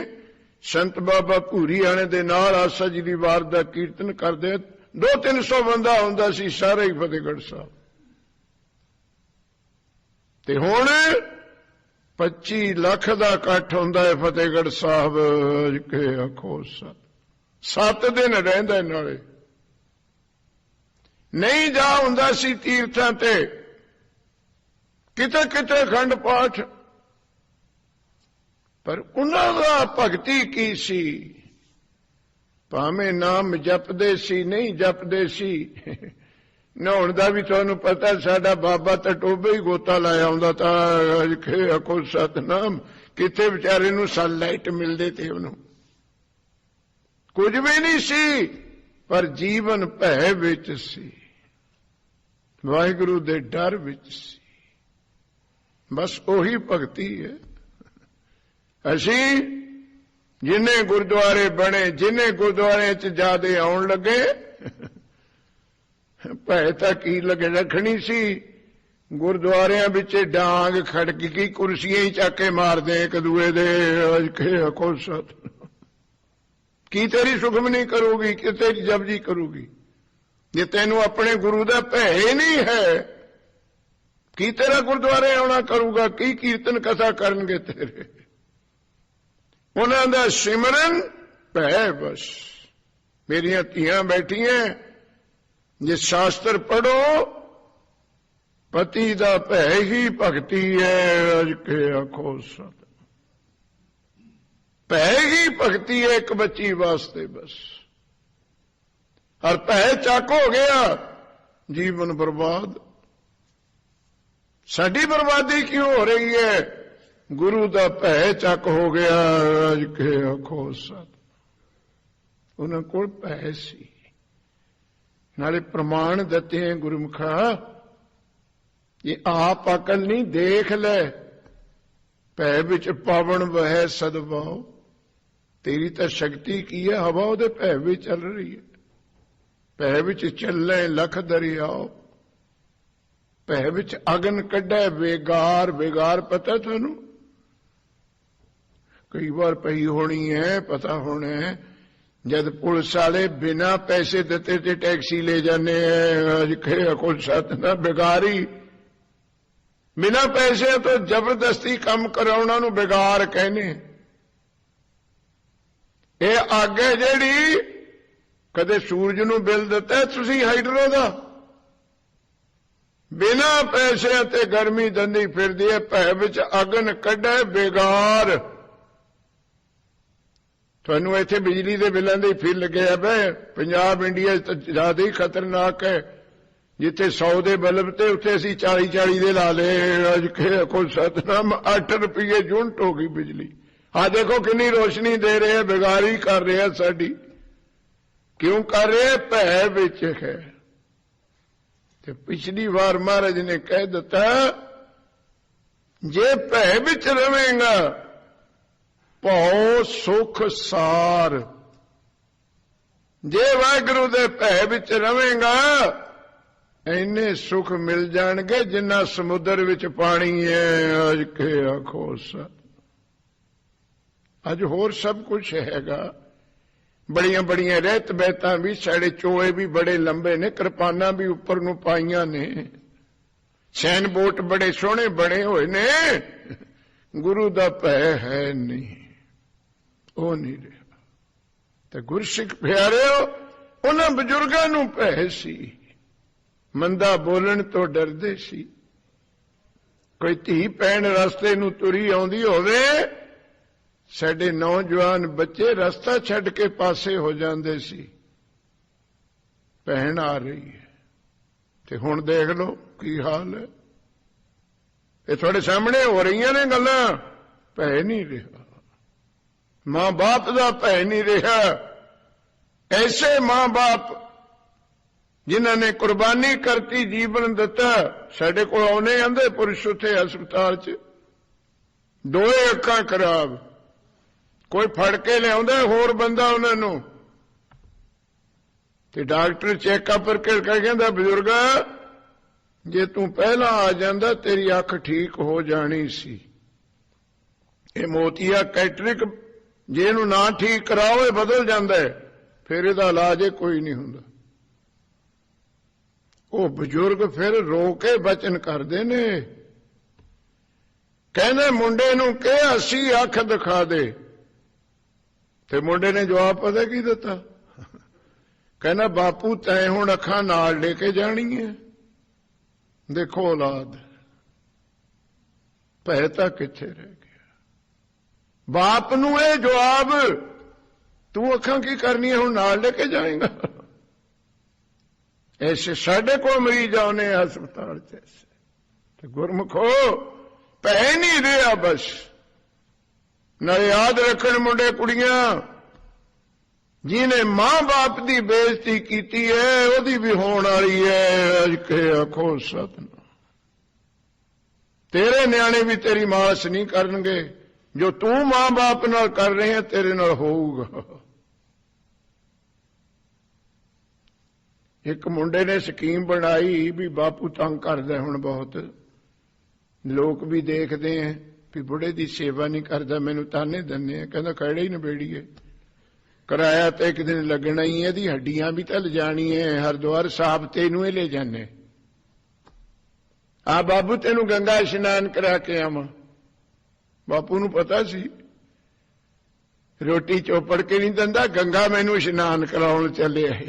ਸੰਤ ਬਾਬਾ ਭੂਰੀ ਆਣੇ ਦੇ ਨਾਲ ਆਸਾ ਜੀ ਦੀ ਵਾਰ ਦਾ ਕੀਰਤਨ ਕਰਦੇ। 200-300 ਬੰਦਾ ਹੁੰਦਾ ਸੀ ਸਾਰੇ ਹੀ ਫਤਿਹਗੜ੍ਹ ਸਾਹਿਬ। ਤੇ ਹੁਣ 25 ਲੱਖ ਦਾ ਇਕੱਠ ਹੁੰਦਾ ਹੈ ਫਤਿਹਗੜ੍ਹ ਸਾਹਿਬ। ਕੇ ਆਖੋ ਸਤਿ। 7 ਦਿਨ ਰਹਿੰਦਾ ਨਾਲੇ। ਨਹੀਂ ਜਾ ਹੁੰਦਾ ਸੀ ਤੀਰਥਾਂ ਤੇ, ਕਿਤੇ ਕਿਤੇ ਅਖੰਡ ਪਾਠ। ਪਰ ਉਹਨਾਂ ਦਾ ਭਗਤੀ ਕੀ ਸੀ? ਭਾਵੇਂ ਨਾਮ ਜਪਦੇ ਸੀ, ਨਹੀਂ ਜਪਦੇ ਸੀ। ਨਹਾਉਣ ਦਾ ਵੀ ਤੁਹਾਨੂੰ ਪਤਾ, ਸਾਡਾ ਬਾਬਾ ਤਾਂ ਟੋਬੇ ਹੀ ਗੋਤਾ ਲਾਇਆ ਹੁੰਦਾ ਤਾਂ। ਆਖੋ ਸਤਿਨਾਮ। ਕਿਤੇ ਵਿਚਾਰੇ ਨੂੰ ਸਨਲਾਈਟ ਮਿਲਦੇ ਤੇ ਉਹਨੂੰ ਕੁਝ ਵੀ ਨਹੀਂ ਸੀ, ਪਰ ਜੀਵਨ ਭੈ ਵਿੱਚ ਸੀ, ਵਾਹਿਗੁਰੂ ਦੇ ਡਰ ਵਿੱਚ ਸੀ। ਬਸ ਉਹੀ ਭਗਤੀ ਹੈ। ਅਸੀਂ ਜਿੰਨੇ ਗੁਰਦੁਆਰੇ ਬਣੇ, ਜਿੰਨੇ ਗੁਰਦੁਆਰਿਆਂ 'ਚ ਜ਼ਿਆਦੇ ਆਉਣ ਲੱਗੇ, ਭੈ ਤਾਂ ਕੀ ਲੱਗੇ ਰੱਖਣੀ ਸੀ। ਗੁਰਦੁਆਰਿਆਂ ਵਿੱਚ ਡਾਂਗ ਖੜਕ ਕੀ, ਕੁਰਸੀਆਂ ਹੀ ਚੱਕ ਕੇ ਮਾਰਦੇ ਇੱਕ ਦੂਏ ਦੇ। ਅਜ ਕੇ ਆਖੋ ਸਤਿ। ਕੀ ਤੇਰੀ ਸੁਖਮਨੀ ਕਰੂਗੀ, ਕਿ ਤੇਰੀ ਜਪਜੀ ਕਰੂਗੀ? ਜੇ ਤੈਨੂੰ ਆਪਣੇ ਗੁਰੂ ਦਾ ਭੈ ਹੀ ਨਹੀਂ ਹੈ, ਕੀ ਤੇਰਾ ਗੁਰਦੁਆਰੇ ਆਉਣਾ ਕਰੂਗਾ? ਕੀ ਕੀਰਤਨ ਕਥਾ ਕਰਨਗੇ ਤੇਰੇ? ਉਹਨਾਂ ਦਾ ਸਿਮਰਨ ਭੈ। ਬਸ ਮੇਰੀਆਂ ਧੀਆਂ ਬੈਠੀਆਂ, ਜੇ ਸ਼ਾਸਤਰ ਪੜੋ, ਪਤੀ ਦਾ ਭੈ ਹੀ ਭਗਤੀ ਹੈ। ਅਜ ਕੇ ਆਖੋ ਸਤਿ। ਭੈ ਹੀ ਭਗਤੀ ਹੈ ਇੱਕ ਬੱਚੀ ਵਾਸਤੇ ਬਸ। ਔਰ ਭੈ ਚੱਕ ਹੋ ਗਿਆ, ਜੀਵਨ ਬਰਬਾਦ। ਸਾਡੀ ਬਰਬਾਦੀ ਕਿਉਂ ਹੋ ਰਹੀ ਹੈ? ਗੁਰੂ ਦਾ ਭੈ ਚੱਕ ਹੋ ਗਿਆ। ਅਜ ਕੇ ਆਖੋ ਸਤਿ। ਉਹਨਾਂ ਕੋਲ ਭੈ ਸੀ, ਨਾਲੇ ਪ੍ਰਮਾਣ ਦਿੱਤੇ ਹੈ ਗੁਰਮੁਖਾ। ਇਹ ਆਪ ਅਕਲ ਨਹੀਂ, ਦੇਖ ਲੈ। ਭੈ ਵਿੱਚ ਪਾਵਨ ਵਹਿ ਸਦਭਾਉ। ਤੇਰੀ ਤਾਂ ਸ਼ਕਤੀ ਕੀ ਹੈ? ਹਵਾ ਉਹਦੇ ਭੈ ਵਿੱਚ ਚੱਲ ਰਹੀ ਹੈ। ਭੈ ਵਿੱਚ ਚੱਲੇ ਲਖ ਦਰਿਆਓ। ਭੈ ਵਿੱਚ ਅਗਨ ਕੱਢੇ ਵੇਗਾਰ। ਵੇਗਾਰ ਪਤਾ ਤੁਹਾਨੂੰ? ਕਈ ਵਾਰ ਪਈ ਹੋਣੀ ਹੈ, ਪਤਾ ਹੋਣਾ ਹੈ, ਜਦ ਪੁਲਿਸ ਵਾਲੇ ਬਿਨਾਂ ਪੈਸੇ ਦਿੱਤੇ ਤੇ ਟੈਕਸੀ ਲੈ ਜਾਂਦੇ ਹੈ। ਅਜ ਕੋਲ ਸਤਨਾ ਬੇਗਾਰੀ। ਬਿਨਾਂ ਪੈਸੇ ਤੋਂ ਜ਼ਬਰਦਸਤੀ ਕੰਮ ਕਰਾਉਣਾ ਨੂੰ ਬੇਗਾਰ ਕਹਿੰਦੇ। ਇਹ ਅੱਗ ਹੈ ਜਿਹੜੀ, ਕਦੇ ਸੂਰਜ ਨੂੰ ਬਿੱਲ ਦਿੱਤਾ ਤੁਸੀਂ ਹਾਈਡਰੋ ਦਾ? ਬਿਨਾਂ ਪੈਸੇ ਤੇ ਗਰਮੀ ਦੰਦੀ ਫਿਰਦੀ ਹੈ। ਭੈ ਵਿੱਚ ਅਗਨ ਕੱਢੇ ਬੇਗਾਰ। ਤੁਹਾਨੂੰ ਇੱਥੇ ਬਿਜਲੀ ਦੇ ਬਿੱਲਾਂ ਦੇ ਫਿਰ ਲੱਗਿਆ ਬਈ ਪੰਜਾਬ ਇੰਡੀਆ ਤਾਂ ਜ਼ਿਆਦਾ ਹੀ ਖਤਰਨਾਕ ਹੈ। ਜਿੱਥੇ 100 ਦੇ ਬਲਬ ਤੇ ਉੱਥੇ ਅਸੀਂ 40 ਦੇ ਲਾ ਲਏ। ਅਜ ਕੇ ਕੋਈ ਸਤਨਾਮ 8 ਰੁਪਏ ਯੂਨਿਟ ਹੋ ਗਈ ਬਿਜਲੀ। ਆ ਦੇਖੋ ਕਿੰਨੀ ਰੋਸ਼ਨੀ ਦੇ ਰਿਹਾ, ਬਿਗਾਰੀ ਕਰ ਰਿਹਾ ਸਾਡੀ। ਕਿਉਂ ਕਰ ਰਿਹਾ? ਭੈ ਵਿੱਚ ਹੈ। ਤੇ ਪਿਛਲੀ ਵਾਰ ਮਹਾਰਾਜ ਨੇ ਕਹਿ ਦਿੱਤਾ, ਜੇ ਭੈ ਵਿੱਚ ਰਵੇਂਗਾ ਭਉ ਸੁਖ ਸਾਰ। ਜੇ ਵਾਹਿਗੁਰੂ ਦੇ ਭੈ ਵਿੱਚ ਰਵੇਂਗਾ ਇੰਨੇ ਸੁਖ ਮਿਲ ਜਾਣਗੇ ਜਿੰਨਾ ਸਮੁੰਦਰ ਵਿੱਚ ਪਾਣੀ ਹੈ। ਅੱਜ ਕੇ ਆਖੋ ਸਤ। ਅੱਜ ਹੋਰ ਸਭ ਕੁਝ ਹੈਗਾ, ਬੜੀਆਂ ਬੜੀਆਂ ਰਹਿਤ ਬਹਿਤਾਂ ਵੀ, ਸਾਡੇ ਚੋਏ ਵੀ ਬੜੇ ਲੰਬੇ ਨੇ, ਕਿਰਪਾਨਾਂ ਵੀ ਉੱਪਰ ਨੂੰ ਪਾਈਆਂ ਨੇ, ਸੈਨ ਬੋਟ ਬੜੇ ਸੋਹਣੇ ਬਣੇ ਹੋਏ ਨੇ। ਗੁਰੂ ਦਾ ਭੈ ਹੈ ਨਹੀਂ, ਉਹ ਨਹੀਂ ਰਿਹਾ। ਤੇ ਗੁਰਸਿੱਖ ਪਿਆਰਿਓ, ਉਹਨਾਂ ਬਜ਼ੁਰਗਾਂ ਨੂੰ ਭੈ ਸੀ, ਮੰਦਾ ਬੋਲਣ ਤੋਂ ਡਰਦੇ ਸੀ। ਕੋਈ ਧੀ ਭੈਣ ਰਸਤੇ ਨੂੰ ਤੁਰੀ ਆਉਂਦੀ ਹੋਵੇ, ਸਾਡੇ ਨੌਜਵਾਨ ਬੱਚੇ ਰਸਤਾ ਛੱਡ ਕੇ ਪਾਸੇ ਹੋ ਜਾਂਦੇ ਸੀ, ਭੈਣ ਆ ਰਹੀ ਹੈ। ਤੇ ਹੁਣ ਦੇਖ ਲਓ ਕੀ ਹਾਲ ਹੈ। ਇਹ ਤੁਹਾਡੇ ਸਾਹਮਣੇ ਹੋ ਰਹੀਆਂ ਨੇ ਗੱਲਾਂ। ਭੈ ਨਹੀਂ ਰਿਹਾ, ਮਾਂ ਬਾਪ ਦਾ ਭੈ ਨਹੀਂ ਰਿਹਾ। ਐਸੇ ਮਾਂ ਬਾਪ ਜਿਨ੍ਹਾਂ ਨੇ ਕੁਰਬਾਨੀ ਕਰਤੀ, ਜੀਵਨ ਦਿੱਤਾ। ਸਾਡੇ ਕੋਲ ਆਉਣੇ ਆਂਦੇ ਪੁਰਸ਼ ਉੱਥੇ ਹਸਪਤਾਲ 'ਚ, ਦੋਏ ਅੱਖਾਂ ਖਰਾਬ, ਕੋਈ ਫੜ ਕੇ ਲਿਆਉਂਦਾ ਹੋਰ ਬੰਦਾ ਉਹਨਾਂ ਨੂੰ, ਤੇ ਡਾਕਟਰ ਚੈੱਕਅਪ ਕਰਕੇ ਕਹਿੰਦਾ, ਬਜ਼ੁਰਗਾ ਜੇ ਤੂੰ ਪਹਿਲਾਂ ਆ ਜਾਂਦਾ ਤੇਰੀ ਅੱਖ ਠੀਕ ਹੋ ਜਾਣੀ ਸੀ। ਇਹ ਮੋਤੀਆ ਕੈਟਰਿਕ, ਜੇ ਇਹਨੂੰ ਨਾ ਠੀਕ ਕਰਾਓ ਇਹ ਬਦਲ ਜਾਂਦਾ ਹੈ, ਫਿਰ ਇਹਦਾ ਇਲਾਜ ਕੋਈ ਨਹੀਂ ਹੁੰਦਾ। ਉਹ ਬਜ਼ੁਰਗ ਫਿਰ ਰੋ ਕੇ ਬਚਨ ਕਰਦੇ ਨੇ, ਕਹਿੰਦੇ ਮੁੰਡੇ ਨੂੰ ਕਿਹਾ ਅਸੀਂ ਅੱਖ ਦਿਖਾ ਦੇ। ਤੇ ਮੁੰਡੇ ਨੇ ਜਵਾਬ ਪਤਾ ਕੀ ਦਿੱਤਾ? ਕਹਿੰਦਾ ਬਾਪੂ ਤੈਂ ਹੁਣ ਅੱਖਾਂ ਨਾਲ ਲੈ ਕੇ ਜਾਣੀਆਂ। ਦੇਖੋ ਔਲਾਦ, ਭੈ ਤਾਂ ਕਿੱਥੇ ਰਹਿ ਗਿਆ। ਬਾਪ ਨੂੰ ਇਹ ਜਵਾਬ, ਤੂੰ ਅੱਖਾਂ ਕੀ ਕਰਨੀਆਂ, ਹੁਣ ਨਾਲ ਲੈ ਕੇ ਜਾਏਗਾ। ਐਸੇ ਸਾਡੇ ਕੋਲ ਮਰੀਜ਼ ਆਉਣੇ ਹਸਪਤਾਲ 'ਚ। ਤੇ ਗੁਰਮੁਖੋ ਭੈ ਨਹੀਂ ਰਿਹਾ ਬਸ। ਨਾਲੇ ਯਾਦ ਰੱਖਣ ਮੁੰਡੇ ਕੁੜੀਆਂ, ਜਿਹਨੇ ਮਾਂ ਬਾਪ ਦੀ ਬੇਇੱਜ਼ਤੀ ਕੀਤੀ ਹੈ ਉਹਦੀ ਵੀ ਹੋਣ ਵਾਲੀ ਹੈ। ਅੱਜ ਕੇ ਆਖੋ ਸਤਿਨਾਮ। ਤੇਰੇ ਨਿਆਣੇ ਵੀ ਤੇਰੀ ਮਾਸ ਨਹੀਂ ਕਰਨਗੇ, ਜੋ ਤੂੰ ਮਾਂ ਬਾਪ ਨਾਲ ਕਰ ਰਹੇ ਹੈ ਤੇਰੇ ਨਾਲ ਹੋਊਗਾ। ਇੱਕ ਮੁੰਡੇ ਨੇ ਸਕੀਮ ਬਣਾਈ ਵੀ ਬਾਪੂ ਤੰਗ ਕਰਦਾ ਹੁਣ ਬਹੁਤ, ਲੋਕ ਵੀ ਦੇਖਦੇ ਹੈ ਵੀ ਬੁੜੇ ਦੀ ਸੇਵਾ ਨਹੀਂ ਕਰਦਾ, ਮੈਨੂੰ ਤਾਨੇ ਦਿੰਦੇ ਆ। ਕਹਿੰਦਾ ਖੜੇ ਹੀ ਨਿਬੇੜੀਏ, ਕਿਰਾਇਆ ਤੇ ਇੱਕ ਦਿਨ ਲੱਗਣਾ ਹੀ, ਇਹਦੀ ਹੱਡੀਆਂ ਵੀ ਤਾਂ ਲਿਜਾਣੀ ਹੈ। ਹਰਿਦੁਆਰ ਸਾਹਿਬ ਤੇ ਇਹਨੂੰ ਇਹ ਲੈ ਜਾਂਦੇ। ਆ ਬਾਬੂ ਤੈਨੂੰ ਗੰਗਾ ਇਸ਼ਨਾਨ ਕਰਾ ਕੇ ਆਵਾਂ। ਬਾਪੂ ਨੂੰ ਪਤਾ ਸੀ ਰੋਟੀ ਚੋਪੜ ਕੇ ਨਹੀਂ ਦਿੰਦਾ, ਗੰਗਾ ਮੈਨੂੰ ਇਸ਼ਨਾਨ ਕਰਾਉਣ ਚੱਲਿਆ।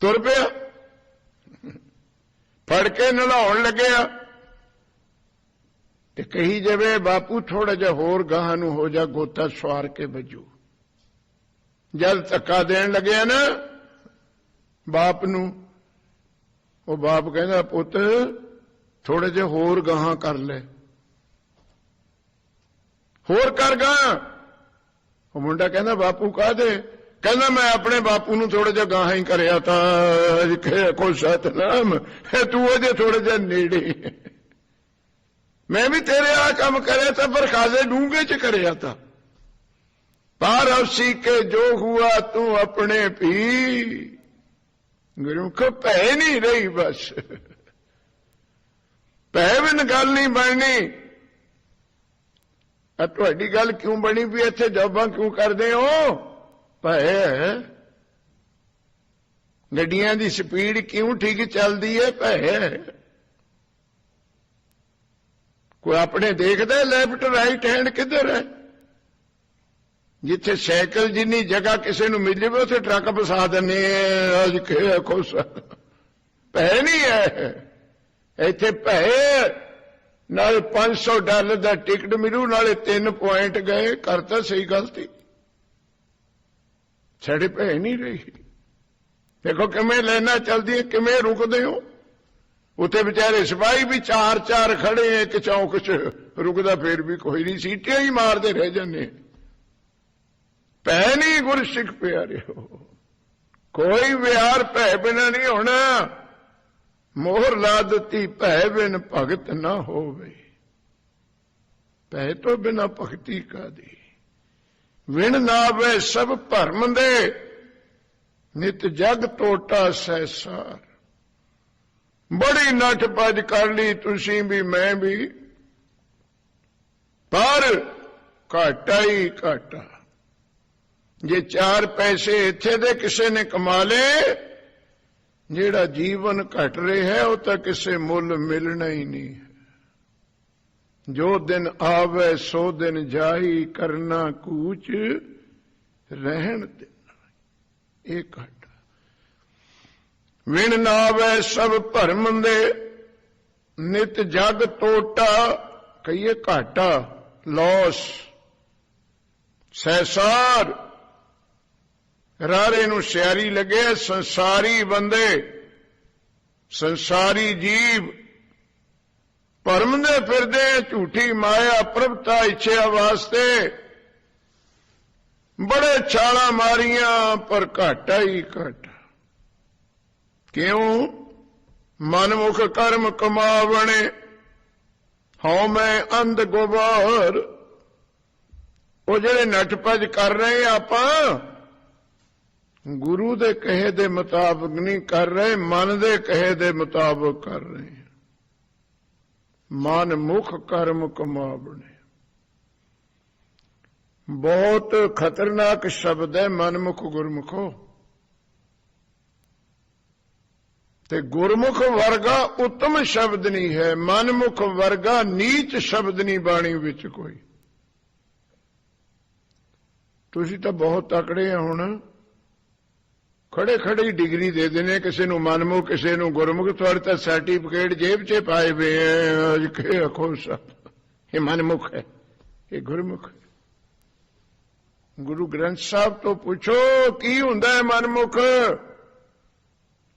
ਤੁਰ ਪਿਆ, ਫੜ ਕੇ ਨਲਾਉਣ ਲੱਗਿਆ ਤੇ ਕਹੀ ਜਾਵੇ ਬਾਪੂ ਥੋੜਾ ਜਿਹਾ ਹੋਰ ਗਾਹਾਂ ਨੂੰ ਹੋ ਜਾ, ਗੋਤਾ ਸਵਾਰ ਕੇ ਵੱਜੂ। ਜਦ ਧੱਕਾ ਦੇਣ ਲੱਗਿਆ ਨਾ ਬਾਪ ਨੂੰ, ਉਹ ਬਾਪ ਕਹਿੰਦਾ ਪੁੱਤ ਥੋੜੇ ਜਿਹਾ ਹੋਰ ਗਾਹਾਂ ਕਰ ਲੈ, ਹੋਰ ਕਰ ਗਾਹਾਂ। ਉਹ ਮੁੰਡਾ ਕਹਿੰਦਾ ਬਾਪੂ ਕਾਹਦੇ? ਕਹਿੰਦਾ ਮੈਂ ਆਪਣੇ ਬਾਪੂ ਨੂੰ ਥੋੜਾ ਜਿਹਾ ਗਾਹਾਂ ਹੀ ਕਰਿਆ ਤਾਂ। ਕੋਈ ਸਤਨਾਮ, ਤੂੰ ਉਹਦੇ ਥੋੜੇ ਜਿਹਾ ਨੇੜੇ। ਮੈਂ ਵੀ ਤੇਰੇ ਆ ਕੰਮ ਕਰਿਆ ਤਾਂ ਪਰ ਖਾਸੇ ਡੂੰਘੇ 'ਚ ਕਰਿਆ ਤਾਂ। ਪਾਰ ਅਵਸੀ ਕੇ ਜੋ ਹੁਆ ਤੂੰ ਆਪਣੇ ਪੀ। ਗੁਰੂ ਕੋ ਭੈ ਨਹੀਂ ਰਹੀ ਬਸ। ਭੈ ਬਿਨ ਗੱਲ ਨਹੀਂ ਬਣਨੀ। ਆ ਤੁਹਾਡੀ ਗੱਲ ਕਿਉਂ ਬਣੀ ਵੀ ਇੱਥੇ ਜੌਬਾਂ ਕਿਉਂ ਕਰਦੇ ਹੋ? ਭੈ। ਗੱਡੀਆਂ ਦੀ ਸਪੀਡ ਕਿਉਂ ਠੀਕ ਚੱਲਦੀ ਹੈ? ਭੈ। ਕੋਈ ਆਪਣੇ ਦੇਖਦਾ ਲੈਫਟ ਰਾਈਟ ਹੈਂਡ ਕਿੱਧਰ ਹੈ? ਜਿੱਥੇ ਸਾਈਕਲ ਜਿੰਨੀ ਜਗ੍ਹਾ ਕਿਸੇ ਨੂੰ ਮਿਲ ਜਾਵੇ ਉੱਥੇ ਟਰੱਕ ਵਸਾ ਦਿੰਦੇ ਆ। ਅੱਜ ਖੁਸ਼ ਭੈ ਨਹੀਂ ਹੈ ਇੱਥੇ। ਭੈ ਨਾਲੇ $500 ਦਾ ਟਿਕਟ ਮਿਲੂ, ਨਾਲੇ 3 ਪੁਆਇੰਟ ਗਏ। ਕਰਤਾ ਸਹੀ ਗਲਤੀ। ਸਾਡੇ ਭੈ ਨਹੀਂ ਰਹੀ। ਦੇਖੋ ਕਿਵੇਂ ਲਾਈਨਾਂ ਚੱਲਦੀਆਂ, ਕਿਵੇਂ ਰੁਕਦੇ ਹੋ। ਉੱਥੇ ਵਿਚਾਰੇ ਸਿਪਾਹੀ ਵੀ ਚਾਰ ਚਾਰ ਖੜੇ ਆ ਇੱਕ ਚੌਂਕ 'ਚ, ਰੁਕਦਾ ਫੇਰ ਵੀ ਕੋਈ ਨਹੀਂ, ਸੀਟੀਆਂ ਹੀ ਮਾਰਦੇ ਰਹਿ ਜਾਂਦੇ। ਭੈ ਨਹੀਂ ਗੁਰ ਸਿੱਖ ਪਿਆਰਿਓ, ਕੋਈ ਵਿਹਾਰ ਭੈ ਬਿਨਾਂ ਨਹੀਂ ਹੋਣਾ। ਮੋਹਰ ਲਾ ਦਿੱਤੀ ਭੈ ਬਿਨ ਭਗਤ ਨਾ ਹੋਵੇ, ਭੈ ਤੋਂ ਬਿਨਾਂ ਭਗਤੀ ਕਾਦੀ। ਵਿਣ ਨਾਵੇ ਸਭ ਭਰਮ ਦੇ, ਨਿਤ ਜਗ ਟੋਟਾ ਸਹਿਸਾਰ। ਬੜੀ ਨੱਠ ਭੱਜ ਕਰ ਲਈ ਤੁਸੀਂ ਵੀ ਮੈਂ ਵੀ, ਪਰ ਘਾਟਾ ਹੀ ਘਾਟਾ। ਜੇ ਚਾਰ ਪੈਸੇ ਇੱਥੇ ਦੇ ਕਿਸੇ ਨੇ ਕਮਾ ਲਏ, ਜਿਹੜਾ ਜੀਵਨ ਘਟ ਰਿਹਾ ਹੈ ਉਹ ਤਾਂ ਕਿਸੇ ਮੁੱਲ ਮਿਲਣਾ ਹੀ ਨਹੀਂ ਹੈ। ਜੋ ਦਿਨ ਆਵੇ ਸੋ ਦਿਨ ਜਾਈ, ਕਰਨਾ ਕੂਚ ਰਹਿਣ ਦੇਣਾ, ਇਹ ਘਾਟਾ। ਵਿਣ ਨਾਵੇ ਸਭ ਭਰਮ ਦੇ, ਨਿਤ ਜਗ ਟੋਟਾ, ਕਹੀਏ ਘਾਟਾ, ਲੌਸ, ਸਹਿਸਾਰ। ਰਾਰੇ ਨੂੰ ਸਿਆਰੀ ਲੱਗੇ, ਸੰਸਾਰੀ ਬੰਦੇ, ਸੰਸਾਰੀ ਜੀਵ ਭਰਮ ਦੇ ਫਿਰਦੇ, ਝੂਠੀ ਮਾਇਆ ਪ੍ਰਭਤਾ ਇੱਛਾ ਵਾਸਤੇ। ਬੜੇ ਛਾਲਾਂ ਮਾਰੀਆਂ ਪਰ ਘਾਟਾ ਹੀ ਘਾਟਾ। ਕਿਉਂ? ਮਨਮੁਖ ਕਰਮ ਕਮਾਵਣੇ, ਹਉ ਮੈਂ ਅੰਧ ਗੁਬਾਰ। ਉਹ ਜਿਹੜੇ ਨੱਠ ਭੱਜ ਕਰ ਰਹੇ ਆਪਾਂ, ਗੁਰੂ ਦੇ ਕਹੇ ਦੇ ਮੁਤਾਬਕ ਨਹੀਂ ਕਰ ਰਹੇ, ਮਨ ਦੇ ਕਹੇ ਦੇ ਮੁਤਾਬਕ ਕਰ ਰਹੇ। ਮਨ ਮੁਖ ਕਰਮ ਕਮਾਵਣੇ, ਬਹੁਤ ਖਤਰਨਾਕ ਸ਼ਬਦ ਹੈ ਮਨਮੁਖ ਗੁਰਮੁਖੋ। ਤੇ ਗੁਰਮੁਖ ਵਰਗਾ ਉੱਤਮ ਸ਼ਬਦ ਨਹੀਂ ਹੈ, ਮਨਮੁਖ ਵਰਗਾ ਨੀਚ ਸ਼ਬਦ ਨਹੀਂ ਬਾਣੀ ਵਿੱਚ ਕੋਈ। ਤੁਸੀਂ ਤਾਂ ਬਹੁਤ ਤਕੜੇ ਆ, ਹੁਣ ਖੜੇ ਖੜੇ ਹੀ ਡਿਗਰੀ ਦੇ ਦੇਣੇ, ਕਿਸੇ ਨੂੰ ਮਨਮੁਖ ਕਿਸੇ ਨੂੰ ਗੁਰਮੁਖ। ਤੁਹਾਡੇ ਤਾਂ ਸਰਟੀਫਿਕੇਟ ਜੇਬ 'ਚ ਪਾਏ ਵੇ ਹੈ, ਆਖੋ ਸਭ ਇਹ ਮਨਮੁਖ ਹੈ, ਇਹ ਗੁਰਮੁਖ ਹੈ। ਗੁਰੂ ਗ੍ਰੰਥ ਸਾਹਿਬ ਤੋਂ ਪੁੱਛੋ ਕੀ ਹੁੰਦਾ ਹੈ ਮਨਮੁਖ,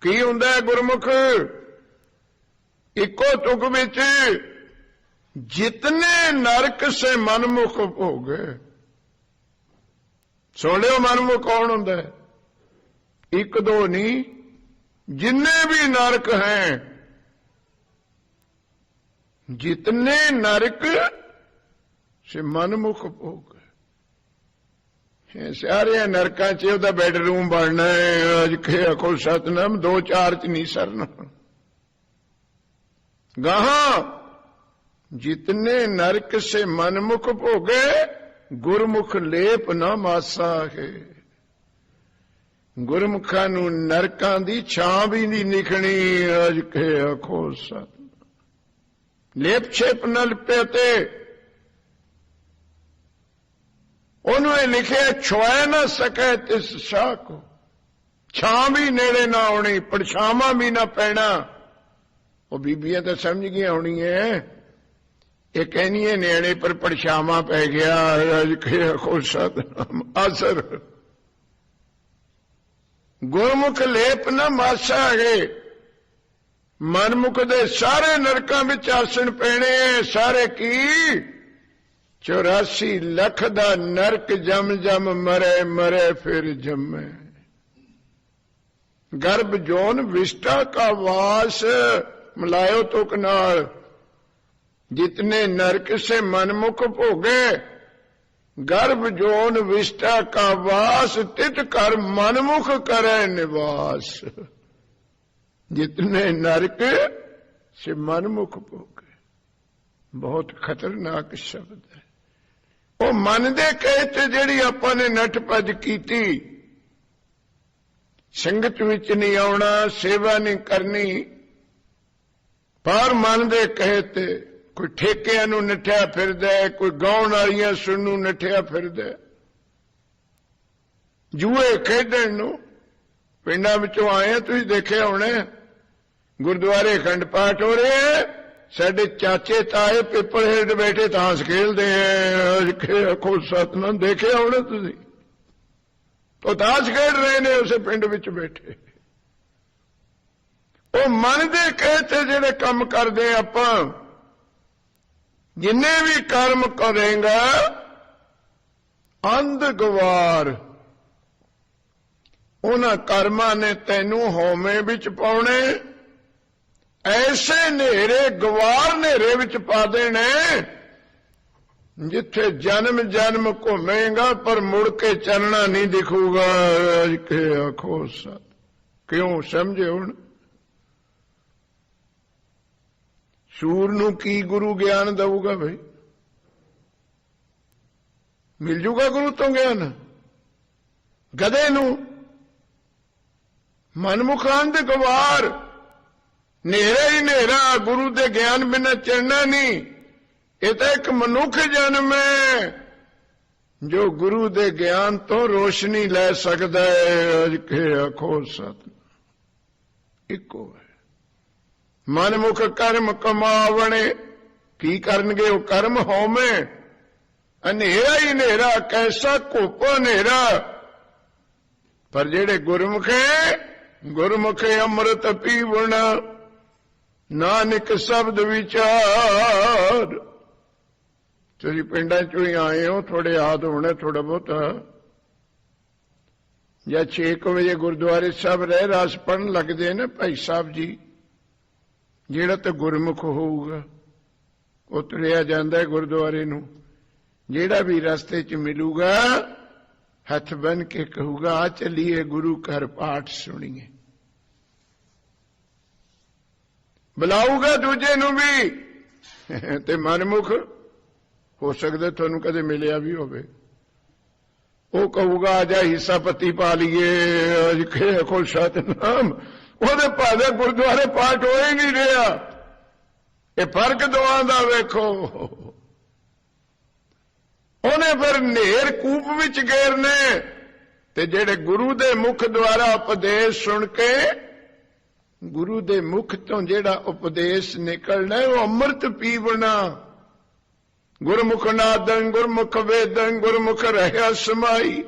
ਕੀ ਹੁੰਦਾ ਹੈ ਗੁਰਮੁਖ। ਇੱਕੋ ਤੁਕ ਵਿੱਚ ਜਿਤਨੇ ਨਰਕ ਸੇ ਮਨਮੁਖ ਹੋ ਗਏ। ਸੁਣ ਲਿਓ ਮਨਮੁਖ ਕੌਣ ਹੁੰਦਾ ਹੈ, ਇੱਕ ਦੋ ਨਹੀਂ, जितने भी नरक हैं, जितने नरक से मनमुख भोग सारे नरकां च ओहदा बैडरूम बनना है। अज के आखो सतनाम 2-4 च नहीं सरना। गाहां जितने नरक से मनमुख भोगे, गुरमुख लेप न मासा है। गुरमुखा नू नरकां दी छां भी नहीं निकनी। अज के आखो सतनाम लेप छेप न लिपे उन्होंने लिखे छुआ न सके तिस शाह को। छां भी नेड़े ना आनी, परछावां भी ना पैना। वो बीबियां तो समझ गई होनी है, ये कहनी न्याणे पर परछावां पै गया। अज के आखो सतनाम असर गुरमुख लेप न मासा है। मनमुख दे सारे नरकां विच आसन पैने। सारे की 84 लख दा नरक जम जम मरे मरे फिर जमे। गर्भ जोन विष्टा का वास मिलायो तुक नाल। जितने नरक से मनमुख भोगे, गर्भ जोन विष्टा का वास तित कर मनमुख करे निवास। जितने नरक से मनमुख भोगे, बहुत खतरनाक शब्द है। वो मन दे कहे ते जिहड़ी आपां ने नठ भज कीती, संगत विच नहीं आउणा, सेवा नहीं करनी, पर मन दे कहे ते कोई ठेकिਆਂ ਨੂੰ ਨੱਠਿਆ ਫਿਰਦਾ, कोई ਗਾਉਣ ਵਾਲੀਆਂ ਸੁਣਨ ਨੂੰ ਨੱਠਿਆ ਫਿਰਦਾ, ਜੂਏ ਖੇਡਣ ਨੂੰ। ਪਿੰਡਾਂ ਵਿੱਚੋਂ ਆਏ ਤੁਸੀਂ ਦੇਖਿਆ ਹੋਣਾ, ਗੁਰਦੁਆਰੇ ਅਖੰਡ ਪਾਠ ਹੋ ਰਹੇ, ਸਾਡੇ ਚਾਚੇ ਤਾਏ ਪੇਪਰ ਹੇਠ ਬੈਠੇ ਤਾਂਸ ਖੇਲਦੇ ਆ। ਆਖੋ ਸਤਨਾਮ ਦੇਖਿਆ ਹੋਣਾ ਤੁਸੀਂ, ਉਹ ਤਾਂਸ ਖੇਡ ਰਹੇ ਨੇ ਉਸੇ ਪਿੰਡ ਵਿੱਚ ਬੈਠੇ। ਉਹ ਮਨ ਦੇ ਕਹੇ ਤੇ ਜਿਹੜੇ ਕੰਮ ਕਰਦੇ ਆਪਾਂ, ਜਿੰਨੇ ਵੀ ਕਰਮ ਕਰੇਗਾ ਅੰਧ ਗਵਾਰ, ਉਹਨਾਂ ਕਰਮਾਂ ਨੇ ਤੈਨੂੰ ਹਉਮੈ ਵਿੱਚ ਪਾਉਣੇ, ਐਸੇ ਹਨੇਰੇ ਗਵਾਰ ਹਨੇਰੇ ਵਿੱਚ ਪਾ ਦੇਣੇ ਜਿੱਥੇ ਜਨਮ ਜਨਮ ਘੁੰਮੇਗਾ ਪਰ ਮੁੜ ਕੇ ਚੱਲਣਾ ਨਹੀਂ ਦਿਖੂਗਾ। ਕਿ ਆਖੋ ਸਤ ਕਿਉਂ ਸਮਝੇ? ਹੁਣ ਸੂਰ ਨੂੰ ਕੀ ਗੁਰੂ ਗਿਆਨ ਦਊਗਾ? ਭਾਈ ਮਿਲ ਜੂਗਾ ਗੁਰੂ ਤੋਂ ਗਿਆਨ? ਗਧੇ ਨੂੰ ਮਨਮੁਖ ਅੰਧ ਗਵਾਰ, ਹਨੇਰਾ ਹੀ ਹਨੇਰਾ, ਗੁਰੂ ਦੇ ਗਿਆਨ ਬਿਨਾਂ ਚੱਲਣਾ ਨਹੀਂ। ਇਹ ਤਾਂ ਇੱਕ ਮਨੁੱਖ ਜਨਮ ਹੈ ਜੋ ਗੁਰੂ ਦੇ ਗਿਆਨ ਤੋਂ ਰੋਸ਼ਨੀ ਲੈ ਸਕਦਾ ਹੈ। ਅਜ ਕੇ ਆਖੋ ਸਤ ਇੱਕੋ ਹੈ। ਮਨਮੁਖ ਕਰਮ ਕਮਾਵਣੇ, ਕੀ ਕਰਨਗੇ ਉਹ ਕਰਮ? ਹਉਮੈ, ਹਨੇਰਾ ਹੀ ਹਨੇਰਾ, ਕੈਸਾ ਘੁੱਪ ਹਨੇਰਾ। ਪਰ ਜਿਹੜੇ ਗੁਰਮੁਖੇ ਅੰਮ੍ਰਿਤ ਪੀਵਣਾ, ਨਾਨਕ ਸ਼ਬਦ ਵਿਚਾਰ। ਤੁਸੀਂ ਪਿੰਡਾਂ ਚੋਂ ਹੀ ਆਏ ਹੋ, ਥੋੜੇ ਯਾਦ ਹੋਣਾ ਥੋੜਾ ਬਹੁਤਾ। ਜਾਂ 6 ਵਜੇ ਗੁਰਦੁਆਰੇ ਸਾਹਿਬ ਰਹਿ ਰਾਸ ਪੜਨ ਲੱਗਦੇ ਨੇ ਭਾਈ ਸਾਹਿਬ ਜੀ, ਜਿਹੜਾ ਤਾਂ ਗੁਰਮੁਖ ਹੋਊਗਾ ਉਹ ਤੁਰਿਆ ਜਾਂਦਾ ਗੁਰਦੁਆਰੇ ਨੂੰ। ਜਿਹੜਾ ਵੀ ਰਸਤੇ 'ਚ ਮਿਲੂਗਾ ਹੱਥ ਬੰਨ ਕੇ ਕਹੂਗਾ ਆ ਚੱਲੀਏ ਗੁਰੂ ਘਰ ਪਾਠ ਸੁਣੀਏ। ਬੁਲਾਊਗਾ ਦੂਜੇ ਨੂੰ ਵੀ। ਤੇ ਮਨਮੁਖ ਹੋ ਸਕਦਾ ਤੁਹਾਨੂੰ ਕਦੇ ਮਿਲਿਆ ਵੀ ਹੋਵੇ, ਉਹ ਕਹੂਗਾ ਆ ਜਾ ਹਿੱਸਾ ਪੱਤੀ ਪਾ ਲਈਏ। ਅਜ ਕੇ ਕੋਲ ਸਤਨਾਮ, ਉਹਦੇ ਭਾਵੇਂ ਗੁਰਦੁਆਰੇ ਪਾਠ ਹੋ ਹੀ ਨਹੀਂ ਰਿਹਾ। ਇਹ ਫਰਕ ਦੋਵਾਂ ਦਾ ਵੇਖੋ। ਉਹਨੇ ਫਿਰ ਨੇਰ ਕੂਪ ਵਿੱਚ ਗੇਰਨੇ, ਤੇ ਜਿਹੜੇ ਗੁਰੂ ਦੇ ਮੁਖ ਦੁਆਰਾ ਉਪਦੇਸ਼ ਸੁਣ ਕੇ, ਗੁਰੂ ਦੇ ਮੁਖ ਤੋਂ ਜਿਹੜਾ ਉਪਦੇਸ਼ ਨਿਕਲਣਾ ਉਹ ਅੰਮ੍ਰਿਤ ਪੀਵਣਾ। ਗੁਰਮੁਖ ਨਾਦੰ ਗੁਰਮੁਖ ਵੇਦੰ ਗੁਰਮੁਖ ਰਹਿਆ ਸਮਾਈ।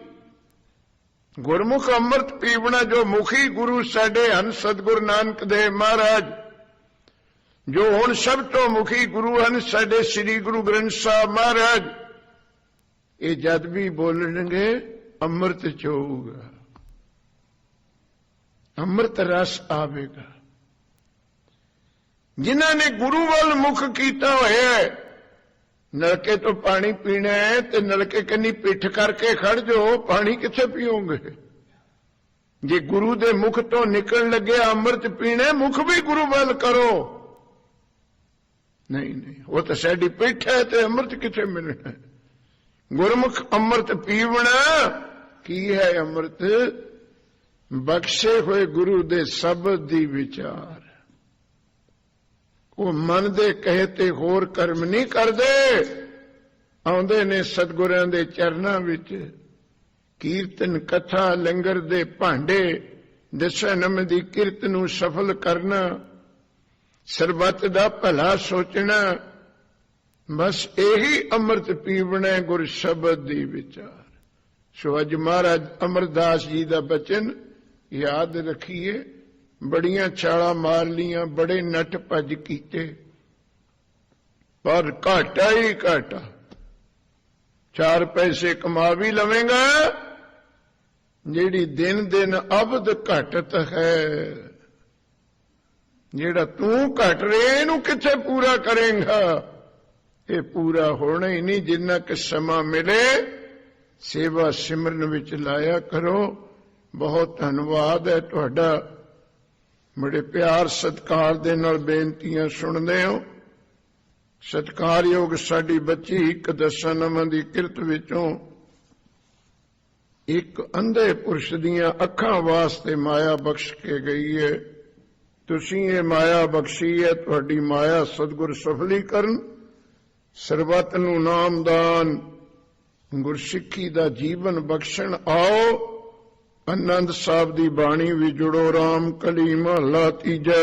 ਗੁਰਮੁਖ ਅੰਮ੍ਰਿਤ ਪੀਵਣਾ, ਜੋ ਮੁਖੀ ਗੁਰੂ ਸਾਡੇ ਹਨ ਸਤਿਗੁਰੂ ਨਾਨਕ ਦੇਵ ਮਹਾਰਾਜ, ਜੋ ਹੁਣ ਸਭ ਤੋਂ ਮੁਖੀ ਗੁਰੂ ਹਨ ਸਾਡੇ ਸ੍ਰੀ ਗੁਰੂ ਗ੍ਰੰਥ ਸਾਹਿਬ ਮਹਾਰਾਜ। ਇਹ ਜਦ ਵੀ ਬੋਲਣਗੇ ਅੰਮ੍ਰਿਤ ਚ ਹੋਊਗਾ, ਅੰਮ੍ਰਿਤ ਰਸ ਆਵੇਗਾ। ਜਿਨ੍ਹਾਂ ਨੇ ਗੁਰੂ ਵੱਲ ਮੁਖ ਕੀਤਾ ਹੋਇਆ, ਨਲਕੇ ਤੋਂ ਪਾਣੀ ਪੀਣਾ ਹੈ ਤੇ ਨਲਕੇ ਕੰਨੀ ਪਿੱਠ ਕਰਕੇ ਖੜ ਜਾਓ, ਪਾਣੀ ਕਿੱਥੇ ਪੀਓਗੇ? ਜੇ ਗੁਰੂ ਦੇ ਮੁਖ ਤੋਂ ਨਿਕਲਣ ਲੱਗਿਆ ਅੰਮ੍ਰਿਤ ਪੀਣਾ, ਮੁਖ ਵੀ ਗੁਰੂ ਵੱਲ ਕਰੋ। ਨਹੀਂ ਨਹੀਂ, ਉਹ ਤਾਂ ਸਾਡੀ ਪਿੱਠ ਹੈ ਤੇ ਅੰਮ੍ਰਿਤ ਕਿੱਥੇ ਮਿਲਣਾ? ਗੁਰਮੁਖ ਅੰਮ੍ਰਿਤ ਪੀਵਣਾ। ਕੀ ਹੈ ਅੰਮ੍ਰਿਤ? ਬਖਸ਼ੇ ਹੋਏ ਗੁਰੂ ਦੇ ਸ਼ਬਦ ਦੀ ਵਿਚਾਰ। ਉਹ ਮਨ ਦੇ ਕਹੇ ਤੇ ਹੋਰ ਕਰਮ ਨਹੀਂ ਕਰਦੇ, ਆਉਂਦੇ ਨੇ ਸਤਿਗੁਰਾਂ ਦੇ ਚਰਨਾਂ ਵਿੱਚ। ਕੀਰਤਨ ਕਥਾ ਲੰਗਰ ਦੇ ਭਾਂਡੇ, ਦਸ਼ਨਮ ਦੀ ਕਿਰਤ ਨੂੰ ਸਫਲ ਕਰਨਾ, ਸਰਬੱਤ ਦਾ ਭਲਾ ਸੋਚਣਾ, ਬਸ ਇਹੀ ਅੰਮ੍ਰਿਤ ਪੀਵਣਾ ਗੁਰ ਸ਼ਬਦ ਦੀ ਵਿਚਾਰ। ਸੋ ਅੱਜ ਮਹਾਰਾਜ ਅਮਰਦਾਸ ਜੀ ਦਾ ਬਚਨ ਯਾਦ ਰੱਖੀਏ। ਬੜੀਆਂ ਛਾਲਾਂ ਮਾਰ ਲੀਆਂ, ਬੜੇ ਨੱਠ ਭੱਜ ਕੀਤੇ, ਪਰ ਘਾਟਾ ਹੀ ਘਾਟਾ। 4 ਪੈਸੇ ਕਮਾ ਵੀ ਲਵੇਂਗਾ, ਜਿਹੜੀ ਦਿਨ ਦਿਨ ਅਬਦ ਘਟਤ ਹੈ। ਜਿਹੜਾ ਤੂੰ ਘਟ ਰਿਹਾ ਇਹਨੂੰ ਕਿੱਥੇ ਪੂਰਾ ਕਰੇਂਗਾ? ਇਹ ਪੂਰਾ ਹੋਣਾ ਹੀ ਨਹੀਂ। ਜਿੰਨਾ ਕਿ ਸਮਾਂ ਮਿਲੇ ਸੇਵਾ ਸਿਮਰਨ ਵਿੱਚ ਲਾਇਆ ਕਰੋ। ਬਹੁਤ ਧੰਨਵਾਦ ਹੈ ਤੁਹਾਡਾ। ਬੜੇ ਪਿਆਰ ਸਤਿਕਾਰ ਦੇ ਨਾਲ ਬੇਨਤੀਆਂ ਸੁਣਦੇ ਹੋ। ਸਤਿਕਾਰਯੋਗ ਸਾਡੀ ਬੱਚੀ ਇੱਕ ਦਸ਼ਨਮ ਦੀ ਕਿਰਤ ਵਿੱਚੋਂ ਇੱਕ ਅੰਧੇ ਪੁਰਸ਼ ਦੀਆਂ ਅੱਖਾਂ ਵਾਸਤੇ ਮਾਇਆ ਬਖਸ਼ ਕੇ ਗਈ ਹੈ। ਤੁਸੀਂ ਇਹ ਮਾਇਆ ਬਖਸ਼ੀ ਹੈ, ਤੁਹਾਡੀ ਮਾਇਆ ਸਤਿਗੁਰ ਸਫਲੀ ਕਰਨ, ਸਰਬੱਤ ਨੂੰ ਨਾਮਦਾਨ ਗੁਰਸਿੱਖੀ ਦਾ ਜੀਵਨ ਬਖਸ਼ਣ। ਆਓ ਆਨੰਦ ਸਾਹਿਬ ਦੀ ਬਾਣੀ ਵੀ ਜੁੜੋ। ਰਾਮ ਕਲੀ ਮਹਲਾ ਤੀਜਾ।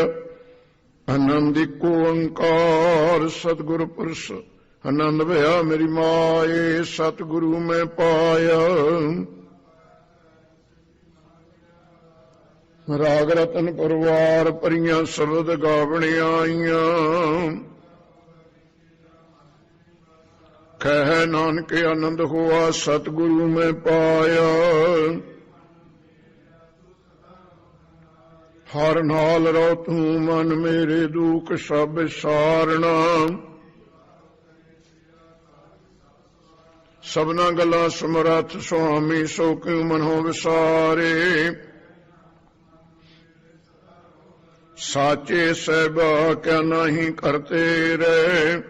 ਆਨੰਦ ਇੱਕੋ ਓੰਕਾਰ ਸਤਿਗੁਰ ਪੁਰਸ਼, ਆਨੰਦ ਭਇਆ ਮੇਰੀ ਮਾਏ, ਸਤਿਗੁਰੂ ਮੈਂ ਪਾਇਆ। ਰਾਗ ਰਤਨ ਪਰਵਾਰ ਭਰੀਆਂ ਸ਼ਬਦ ਗਾਵਣੀਆਂ ਆਈਆਂ। ਕਹਿ ਨਾਨਕ ਆਨੰਦ ਹੋਆ ਸਤਿਗੁਰੂ ਮੈਂ ਪਾਇਆ। ਹਰ ਨਾਲ ਰਹੁ ਤੂੰ ਮਨ ਮੇਰੇ ਦੁਖ ਸਭ ਸਾਰਣਾ। ਸਭਨਾ ਗੱਲਾਂ ਸਮਰੱਥ ਸੁਆਮੀ ਸੋ ਕਿਉ ਮਨੋ ਵਿਸਾਰੇ। ਸਾਚੇ ਸਹਿਬਾ ਕਿਆ ਨਹੀਂ ਕਰਤੇ ਰਹੇ।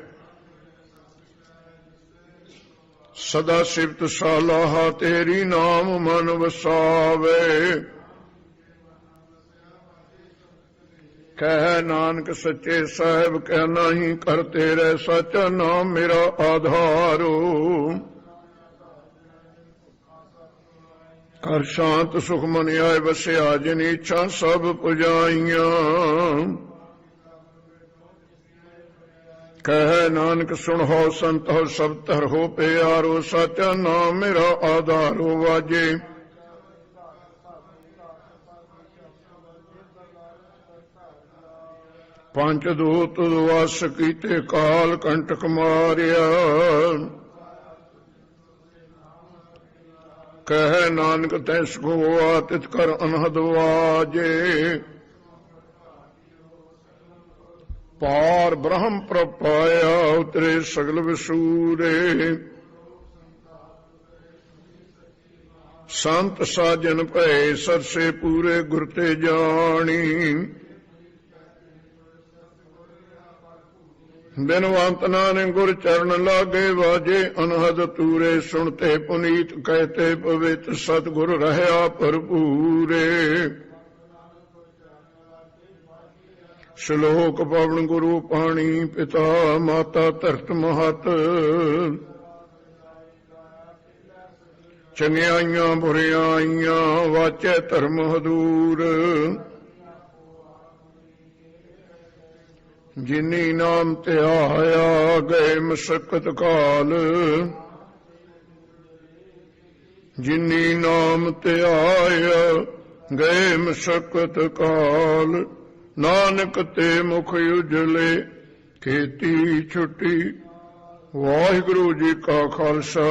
ਸਦਾ ਸਿਫਤ ਸਲਾਹ ਤੇਰੀ ਨਾਮ ਮਨ ਵਸਾਵੇ। ਕਹਿ ਨਾਨਕ ਸੱਚੇ ਸਾਹਿਬ ਕਿਆ ਨਹੀਂ ਕਰਤੇ ਰਹਿ। ਸੱਚਾ ਨਾਮ ਮੇਰਾ ਆਧਾਰੋ। ਹਰ ਸ਼ਾਂਤ ਸੁਖ ਮਨ ਆਏ ਵਸਿਆ ਜਿਨ ਇੱਛਾ ਸਭ ਪੁਜਾਈਆਂ। ਕਹਿ ਨਾਨਕ ਸੁਣੋ ਸੰਤੋ ਸਭ ਧਰੋ ਪਿਆਰੋ। ਸੱਚਾ ਨਾਮ ਮੇਰਾ ਆਧਾਰੋ ਵਾਜੇ। ਪੰਜ ਦੂਤ ਵਸ ਕੀਤੇ ਕਾਲ ਕੰਟਕ ਮਾਰਿਆ। ਕਹਿ ਨਾਨਕ ਤੈਸ ਕੋ ਆਤਿਤ ਕਰ ਅਨਹਦ ਵਾਜੇ। ਪਾਰ ਬ੍ਰਹਮ ਪ੍ਰਪਾਇਆ ਉਤਰੇ ਸਗਲ ਵਿਸੂਰੇ। ਸੰਤ ਸਾਜਨ ਭਏ ਸਰਸੇ ਪੂਰੇ ਗੁਰ ਤੇ ਜਾਣੀ। ਬਿਨਵੰਤ ਨਾਨਕ ਗੁਰ ਚਰਨ ਲਾਗੇ ਵਾਜੇ। ਅਨਹਦ ਤੂਰੇ ਸੁਣਤੇ ਪੁਨੀਤ ਕਹਤੇ ਪਵਿੱਤ। ਸਤਿਗੁਰ ਰਹਿਆ ਭਰਪੂਰੇ। ਸ਼ਲੋਕ ਪਵਨ ਗੁਰੂ ਪਾਣੀ ਪਿਤਾ ਮਾਤਾ ਧਰਤ ਮਹਤ। ਚੰਗਿਆਈਆਂ ਬੁਰੀਆਂ ਆਈਆਂ ਵਾਚੈ ਧਰਮ ਹਦੂਰ। ਜਿਨੀ ਨਾਮ ਧਿਆਇਆ ਗਏ ਮਸਕਤ ਕਾਲ। ਜਿਨੀ ਨਾਮ ਧਿਆਇਆ ਗਏ ਮਸਕਤ ਕਾਲ। ਨਾਨਕ ਤੇ ਮੁਖ ਉਜਲੇ ਖੇਤੀ ਛੁੱਟੀ। ਵਾਹਿਗੁਰੂ ਜੀ ਕਾ ਖਾਲਸਾ